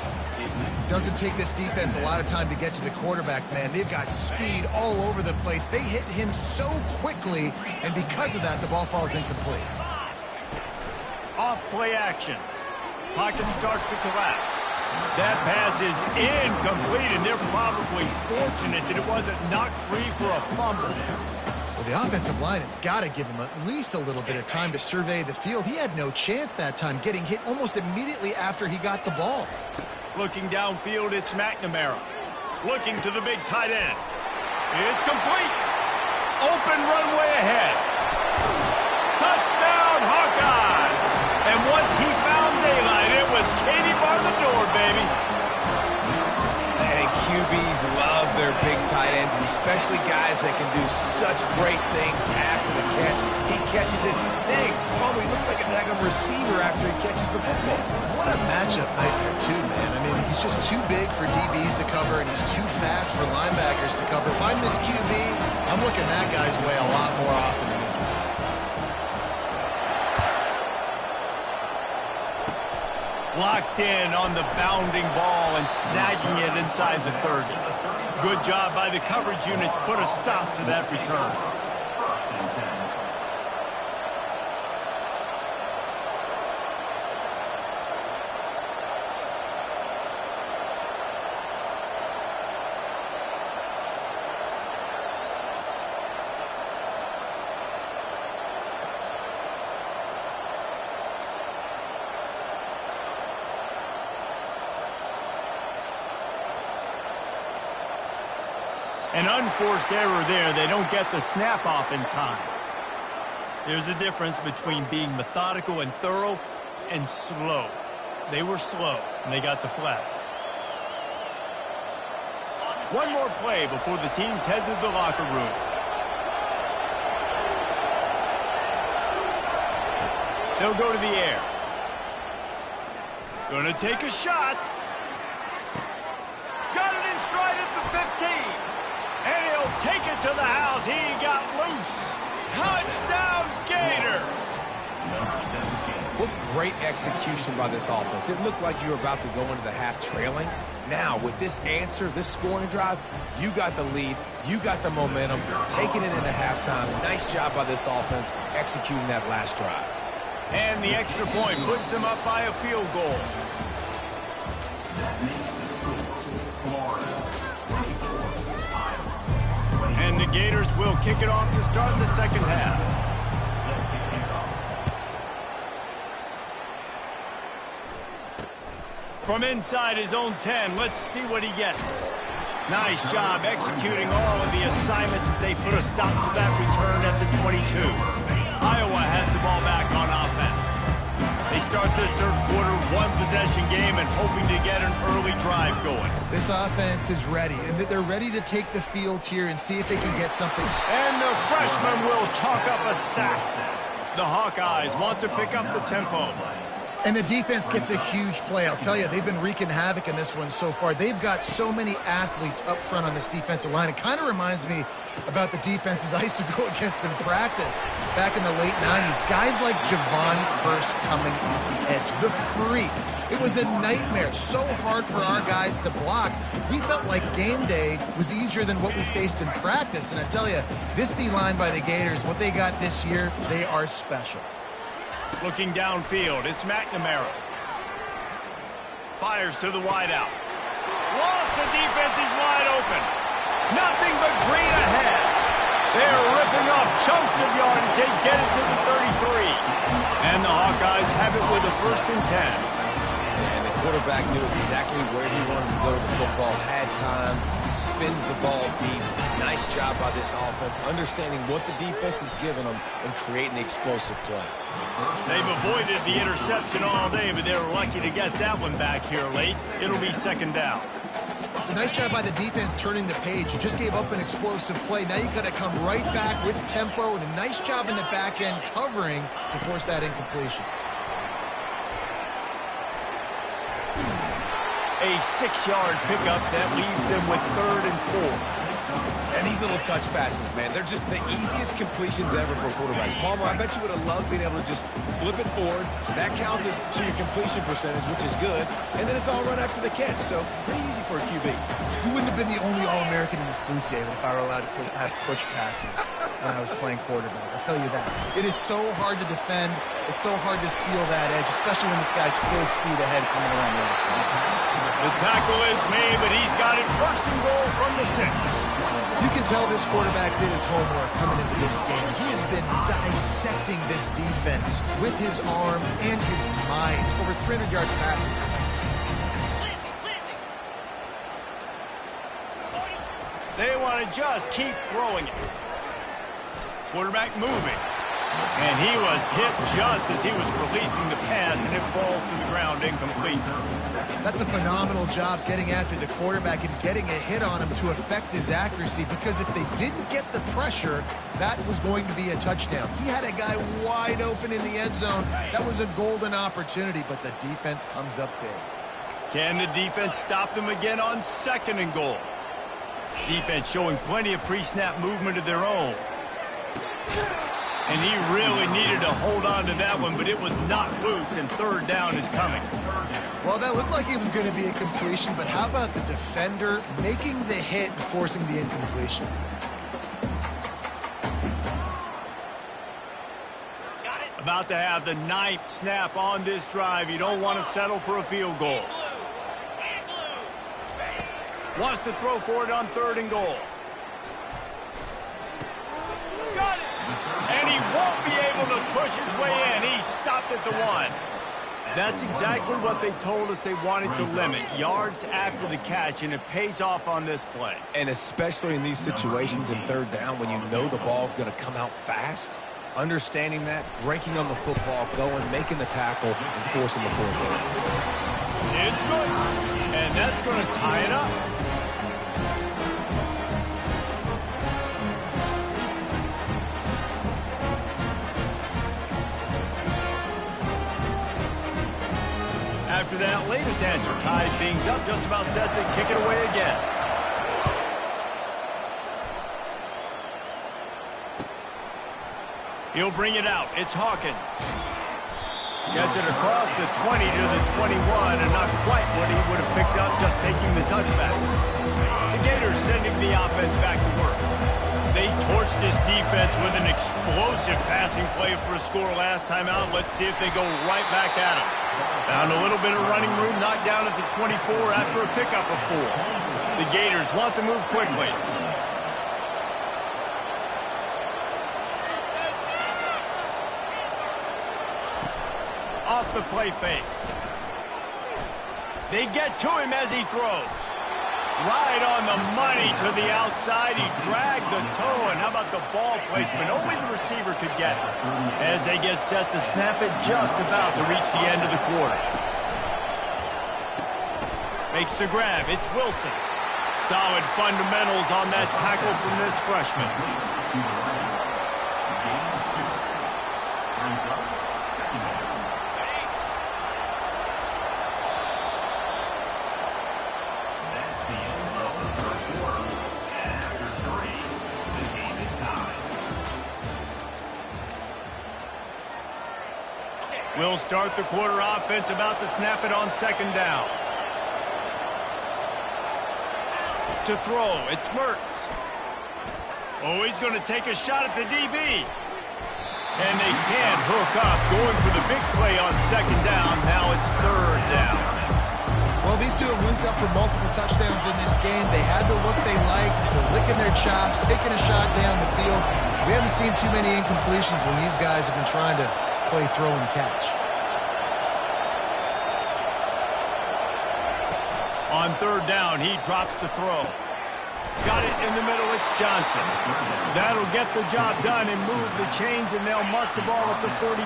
Doesn't take this defense a lot of time to get to the quarterback, man. They've got speed all over the place. They hit him so quickly, and because of that, the ball falls incomplete. Off play action. Pocket starts to collapse. That pass is incomplete, and they're probably fortunate that it wasn't knocked free for a fumble. Well, the offensive line has got to give him at least a little bit of time to survey the field. He had no chance that time, getting hit almost immediately after he got the ball. Looking downfield, it's McNamara. Looking to the big tight end. It's complete. Open runway ahead. Touchdown, Hawkeyes! And once he found daylight, it was Katie bar the door, baby. And QBs love their big tight ends, and especially guys that can do such great things after the catch. He catches it. Dang, Palmer, he looks like a daggum receiver after he catches the football. What a matchup nightmare, too, man. I mean, he's just too big for DBs to cover, and he's too fast for linebackers to cover. If I'm this QB, I'm looking that guy's way a lot more often than this one. Locked in on the bounding ball and snagging it inside the 30. Good job by the coverage unit to put a stop to that return. An unforced error there. They don't get the snap off in time. There's a difference between being methodical and thorough and slow. They were slow, and they got the flag. One more play before the teams head to the locker rooms. They'll go to the air. Gonna take a shot. Got it in stride at the 15. And he'll take it to the house. He got loose. Touchdown, Gators! What great execution by this offense. It looked like you were about to go into the half trailing. Now, with this answer, this scoring drive, you got the lead, you got the momentum, taking it into halftime. Nice job by this offense executing that last drive. And the extra point puts them up by a field goal. And the Gators will kick it off to start the second half. From inside his own 10, let's see what he gets. Nice job executing all of the assignments as they put a stop to that return at the 22. Iowa has the ball back on offense. They start this third quarter one-possession game and hoping to get an early drive going. This offense is ready, and they're ready to take the field here and see if they can get something. And the freshman will chalk up a sack. The Hawkeyes want to pick up the tempo. And the defense gets a huge play. I'll tell you, they've been wreaking havoc in this one so far. They've got so many athletes up front on this defensive line. It kind of reminds me about the defenses I used to go against in practice back in the late 90s. Guys like Javon Curse coming off the edge, the freak. It was a nightmare. So hard for our guys to block. We felt like game day was easier than what we faced in practice. And I tell you, this D-line by the Gators, what they got this year, they are special. Looking downfield, it's McNamara. Fires to the wideout. Lost the defense, he's wide open. Nothing but green ahead. They're ripping off chunks of yardage. They get it to the 33. And the Hawkeyes have it with a 1st and 10. And the quarterback knew exactly where he wanted to go to the football, had time, spins the ball deep. Nice job by this offense, understanding what the defense is giving them and creating the explosive play. They've avoided the interception all day, but they were lucky to get that one back here late. It'll be 2nd down. It's a nice job by the defense turning the page. You just gave up an explosive play. Now you've got to come right back with tempo, and a nice job in the back end covering to force that incompletion. A 6-yard pickup that leaves them with 3rd and 4. And these little touch passes, man, they're just the easiest completions ever for quarterbacks. Palmer, I bet you would have loved being able to just flip it forward. That counts as to your completion percentage, which is good. And then it's all run after the catch, so pretty easy for a QB. You wouldn't have been the only All-American in this booth, David, if I were allowed to have push passes. when I was playing quarterback. I'll tell you that. It is so hard to defend. It's so hard to seal that edge, especially when this guy's full speed ahead coming around the outside. The tackle is made, but he's got it first and goal from the 6. You can tell this quarterback did his homework coming into this game. He has been dissecting this defense with his arm and his mind. Over 300 yards passing. They want to just keep throwing it. Quarterback moving. And he was hit just as he was releasing the pass, and it falls to the ground incomplete. That's a phenomenal job getting after the quarterback and getting a hit on him to affect his accuracy, because if they didn't get the pressure, that was going to be a touchdown. He had a guy wide open in the end zone. That was a golden opportunity, but the defense comes up big. Can the defense stop them again on 2nd and goal? Defense showing plenty of pre-snap movement of their own. And he really needed to hold on to that one, but it was not loose, and 3rd down is coming. Well, that looked like it was going to be a completion, but how about the defender making the hit and forcing the incompletion? About to have the 9th snap on this drive. You don't want to settle for a field goal. Wants to throw for it on 3rd and goal. Got it! And he won't be able to push his way in. He stopped at the 1. That's exactly what they told us they wanted to limit. Yards after the catch, and it pays off on this play. And especially in these situations in 3rd down when you know the ball's going to come out fast, understanding that, breaking on the football, going, making the tackle, and forcing the 4th down. It's good. And that's going to tie it up. After that latest answer, tied things up, just about set to kick it away again. He'll bring it out. It's Hawkins. Gets it across the 20 to the 21, and not quite what he would have picked up just taking the touchback. The Gators sending the offense back to work. They torched this defense with an explosive passing play for a score last time out. Let's see if they go right back at him. Found a little bit of running room, knocked down at the 24 after a pickup of 4. The Gators want to move quickly. Off the play fake. They get to him as he throws. Right on the money to the outside. He dragged the toe, and how about the ball placement? Only the receiver could get it. As they get set to snap it, just about to reach the end of the quarter. Makes the grab. It's Wilson. Solid fundamentals on that tackle from this freshman. We'll start the quarter offense, about to snap it on 2nd down. To throw, it's Mertz. Oh, he's going to take a shot at the DB. And they can't hook up, going for the big play on 2nd down. Now it's 3rd down. Well, these two have linked up for multiple touchdowns in this game. They had the look they liked. They're licking their chops, taking a shot down the field. We haven't seen too many incompletions when these guys have been trying to play throw and catch. On 3rd down, he drops to throw. Got it in the middle, it's Johnson. That'll get the job done and move the chains, and they'll mark the ball at the 45.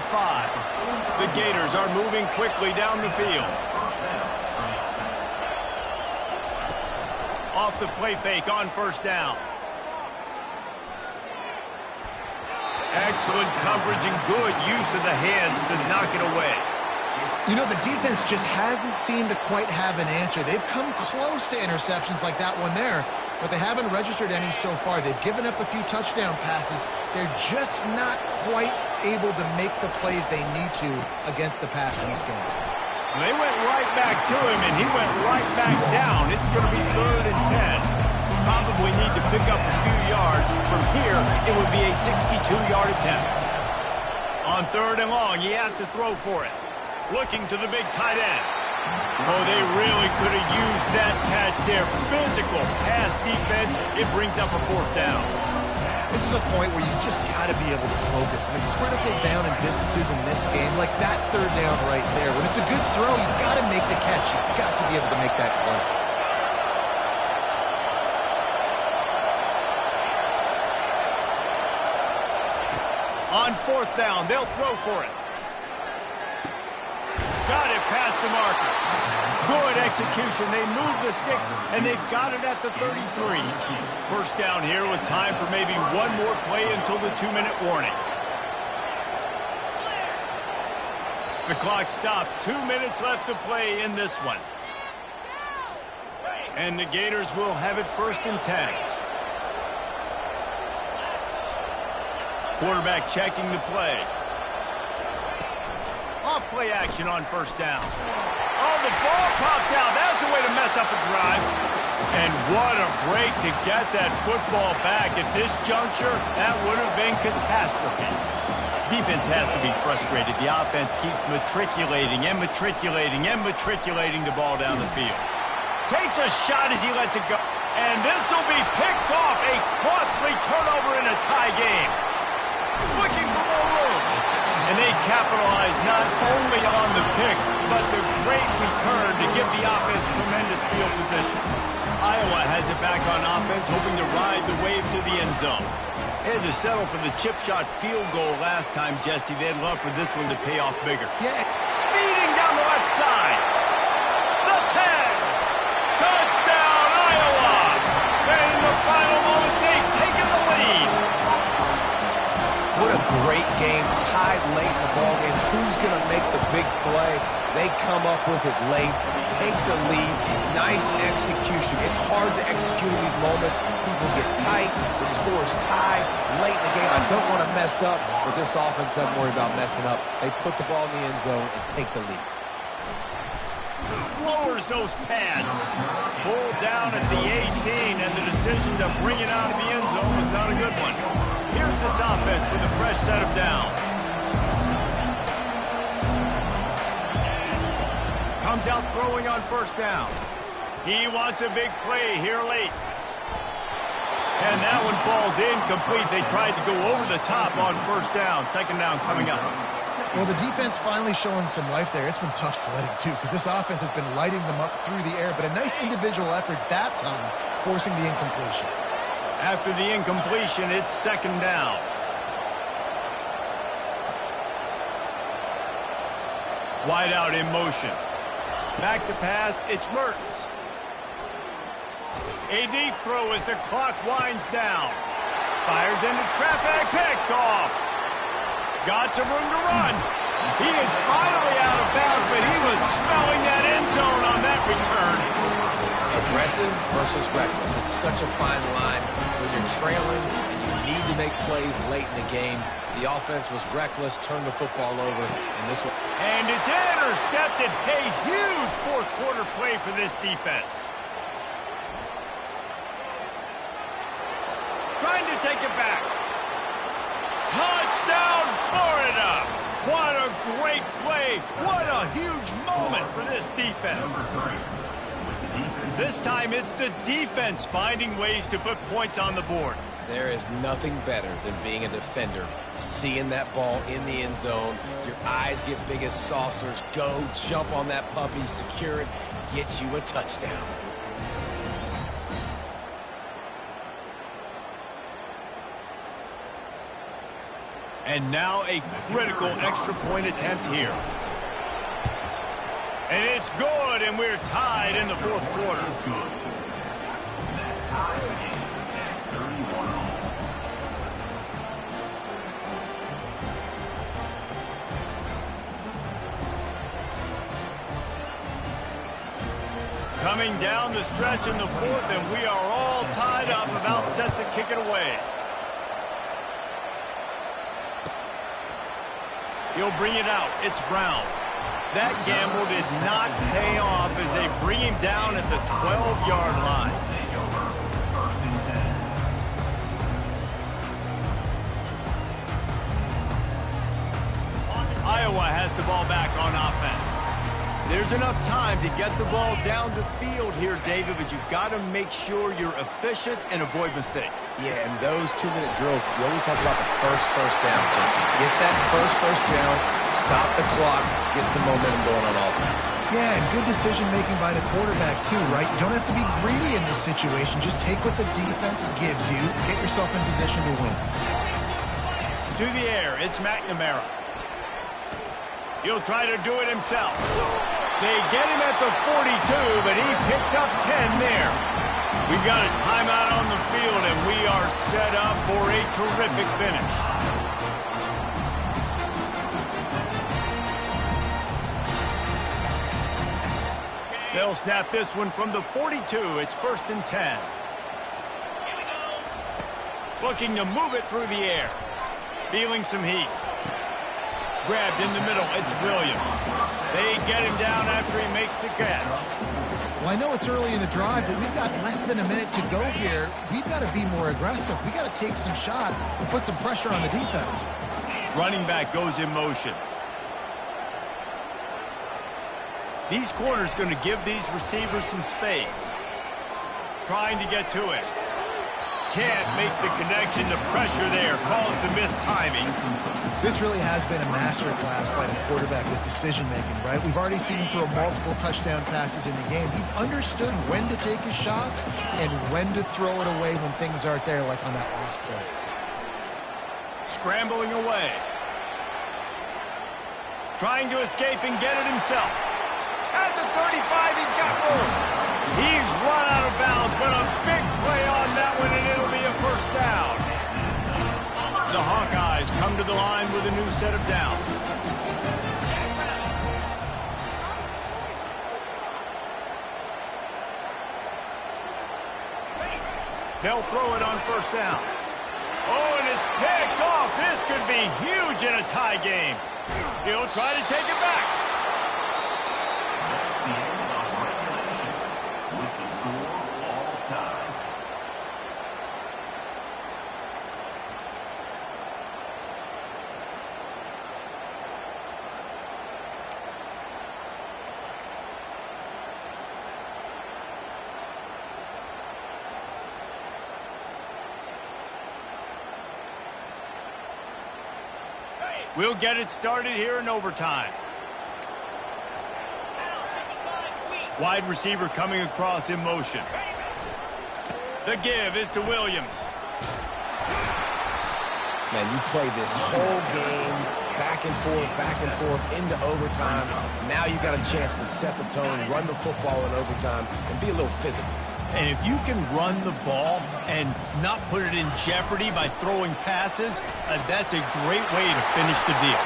The Gators are moving quickly down the field. Off the play fake on 1st down. Excellent coverage and good use of the hands to knock it away. You know, the defense just hasn't seemed to quite have an answer. They've come close to interceptions like that one there, but they haven't registered any so far. They've given up a few touchdown passes. They're just not quite able to make the plays they need to against the pass in this game. They went right back to him, and he went right back down. It's going to be 3rd and 10. probably need to pick up a few yards. From here, it would be a 62-yard attempt. On 3rd and long, he has to throw for it. Looking to the big tight end. Oh, they really could have used that catch there. Physical pass defense. It brings up a 4th down. This is a point where you just got to be able to focus. I mean, critical down and distances in this game, like that 3rd down right there. When it's a good throw, you got to make the catch. You've got to be able to make that play. On 4th down, they'll throw for it. Got it past the marker. Good execution. They move the sticks, and they've got it at the 33. 1st down here with time for maybe one more play until the 2-minute warning. The clock stops. 2 minutes left to play in this one. And the Gators will have it 1st and 10. Quarterback checking the play. Off play action on 1st down. Oh, the ball popped out. That's a way to mess up a drive. And what a break to get that football back. At this juncture, that would have been catastrophe. Defense has to be frustrated. The offense keeps matriculating and matriculating and matriculating the ball down the field. Takes a shot as he lets it go. And this will be picked off. A costly turnover in a tie game. Looking for more room. And they capitalize not only on the pick, but the great return to give the offense tremendous field position. Iowa has it back on offense, hoping to ride the wave to the end zone. They had to settle for the chip shot field goal last time, Jesse. They'd love for this one to pay off bigger. Yeah. Speeding down the left side. The 10. Touchdown, Iowa. And in the final moments, they've taken the lead. What a great game, tied late in the ballgame. Who's going to make the big play? They come up with it late, take the lead. Nice execution. It's hard to execute in these moments. People get tight. The score's tied late in the game. I don't want to mess up, but this offense doesn't worry about messing up. They put the ball in the end zone and take the lead. Lowers those pads. Pulled down at the 18, and the decision to bring it out of the end zone was not a good one. Here's this offense with a fresh set of downs. Comes out throwing on 1st down. He wants a big play here late. And that one falls incomplete. They tried to go over the top on 1st down. 2nd down coming up. Well, the defense finally showing some life there. It's been tough sledding, too, because this offense has been lighting them up through the air. But a nice individual effort that time, forcing the incompletion. After the incompletion, it's 2nd down. Wide out in motion. Back to pass, it's Mertens. A deep throw as the clock winds down. Fires into traffic, picked off. Got some room to run. He is finally out of bounds, but he was smelling that end zone on that return. Aggressive versus reckless. It's such a fine line when you're trailing and you need to make plays late in the game. The offense was reckless, turned the football over, and this one. And it's intercepted. A huge 4th quarter play for this defense. Trying to take it back. Touchdown, Florida! What a great play. What a huge moment for this defense. This time it's the defense finding ways to put points on the board. There is nothing better than being a defender, seeing that ball in the end zone. Your eyes get big as saucers. Go, jump on that puppy, secure it, get you a touchdown. And now a critical extra point attempt here. And it's good, and we're tied in the 4th quarter. Coming down the stretch in the 4th, and we are all tied up, about set to kick it away. He'll bring it out. It's Brown. That gamble did not pay off as they bring him down at the 12-yard line. Iowa has the ball back on offense. There's enough time to get the ball down the field here, David, but you've got to make sure you're efficient and avoid mistakes. Yeah, and those 2-minute drills, you always talk about the first down, Jason. Get that first down, stop the clock, get some momentum going on offense. Yeah, and good decision-making by the quarterback, too, right? You don't have to be greedy in this situation. Just take what the defense gives you. Get yourself in position to win. To the air, it's McNamara. He'll try to do it himself. They get him at the 42, but he picked up 10 there. We've got a timeout on the field, and we are set up for a terrific finish. They'll snap this one from the 42. It's 1st and 10. Looking to move it through the air. Feeling some heat. Grabbed in the middle. It's Williams. They get him down after he makes the catch. Well, I know it's early in the drive, but we've got less than a minute to go here. We've got to be more aggressive. We've got to take some shots and put some pressure on the defense. Running back goes in motion. These corners going to give these receivers some space. Trying to get to it. Can't make the connection. The pressure there caused the missed timing. This really has been a masterclass by the quarterback with decision-making, right? We've already seen him throw multiple touchdown passes in the game. He's understood when to take his shots and when to throw it away when things aren't there, like on that last play. Scrambling away. Trying to escape and get it himself. At the 35, he's got room. He's run out of bounds, but a big play on that one, and it'll be a 1st down. The Hawkeyes come to the line with a new set of downs. They'll throw it on 1st down. Oh, and it's picked off. This could be huge in a tie game. He'll try to take it back. We'll get it started here in overtime. Wide receiver coming across in motion. The give is to Williams. Man, you play this whole game back and forth, into overtime. Now you got a chance to set the tone, run the football in overtime, and be a little physical. And if you can run the ball and not put it in jeopardy by throwing passes, that's a great way to finish the deal.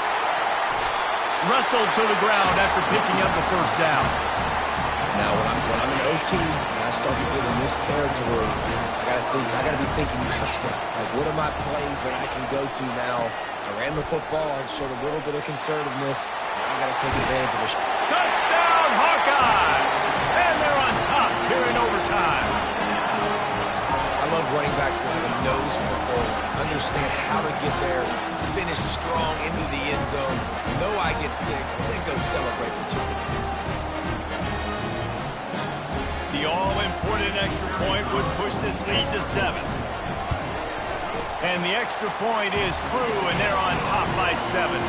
Wrestled to the ground after picking up the 1st down. Now, when I'm in OT and I start to get in this territory, I gotta be thinking touchdown. Like, what are my plays that I can go to now? I ran the football. I showed a little bit of conservativeness. Now I gotta take advantage of it. Touchdown, Hawkeye! And they're on top here in overtime. I love running backs that have a nose for the goal, understand how to get there, finish strong into the end zone, know I get 6, and then go celebrate with chicken wings. The all-important extra point would push this lead to 7. And the extra point is true, and they're on top by 7.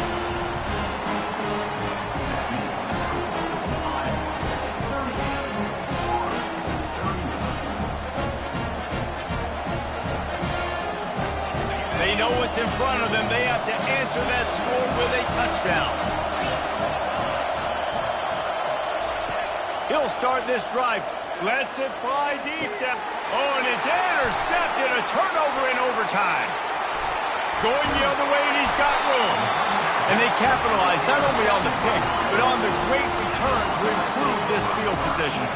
They know what's in front of them. They have to answer that score with a touchdown. He'll start this drive. Lets it fly deep down. Oh, and it's intercepted. A turnover in overtime. Going the other way, and he's got room. And they capitalize not only on the pick, but on the great return to improve this field position.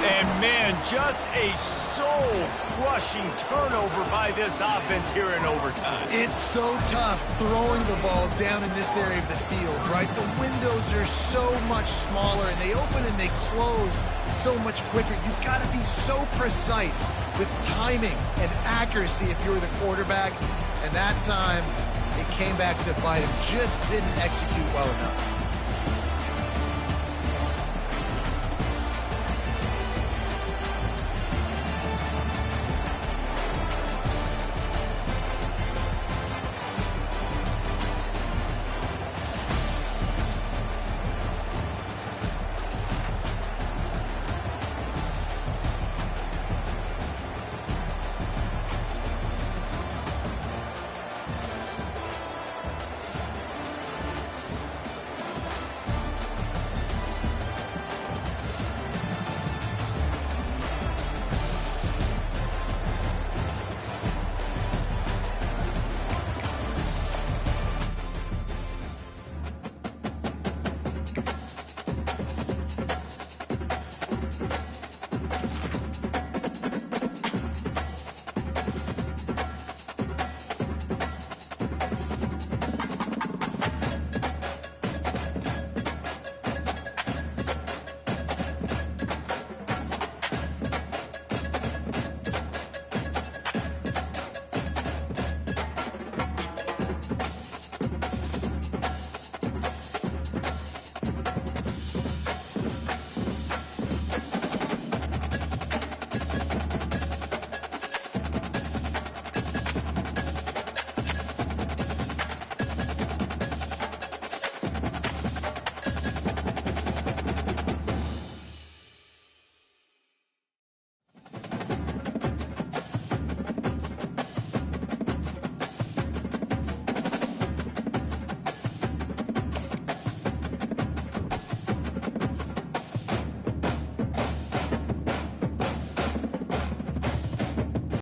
And, man, just a soul-crushing turnover by this offense here in overtime. It's so tough throwing the ball down in this area of the field, right? The windows are so much smaller, and they open and they close so much quicker. You've got to be so precise with timing and accuracy if you're the quarterback. And that time, it came back to bite him. Just didn't execute well enough.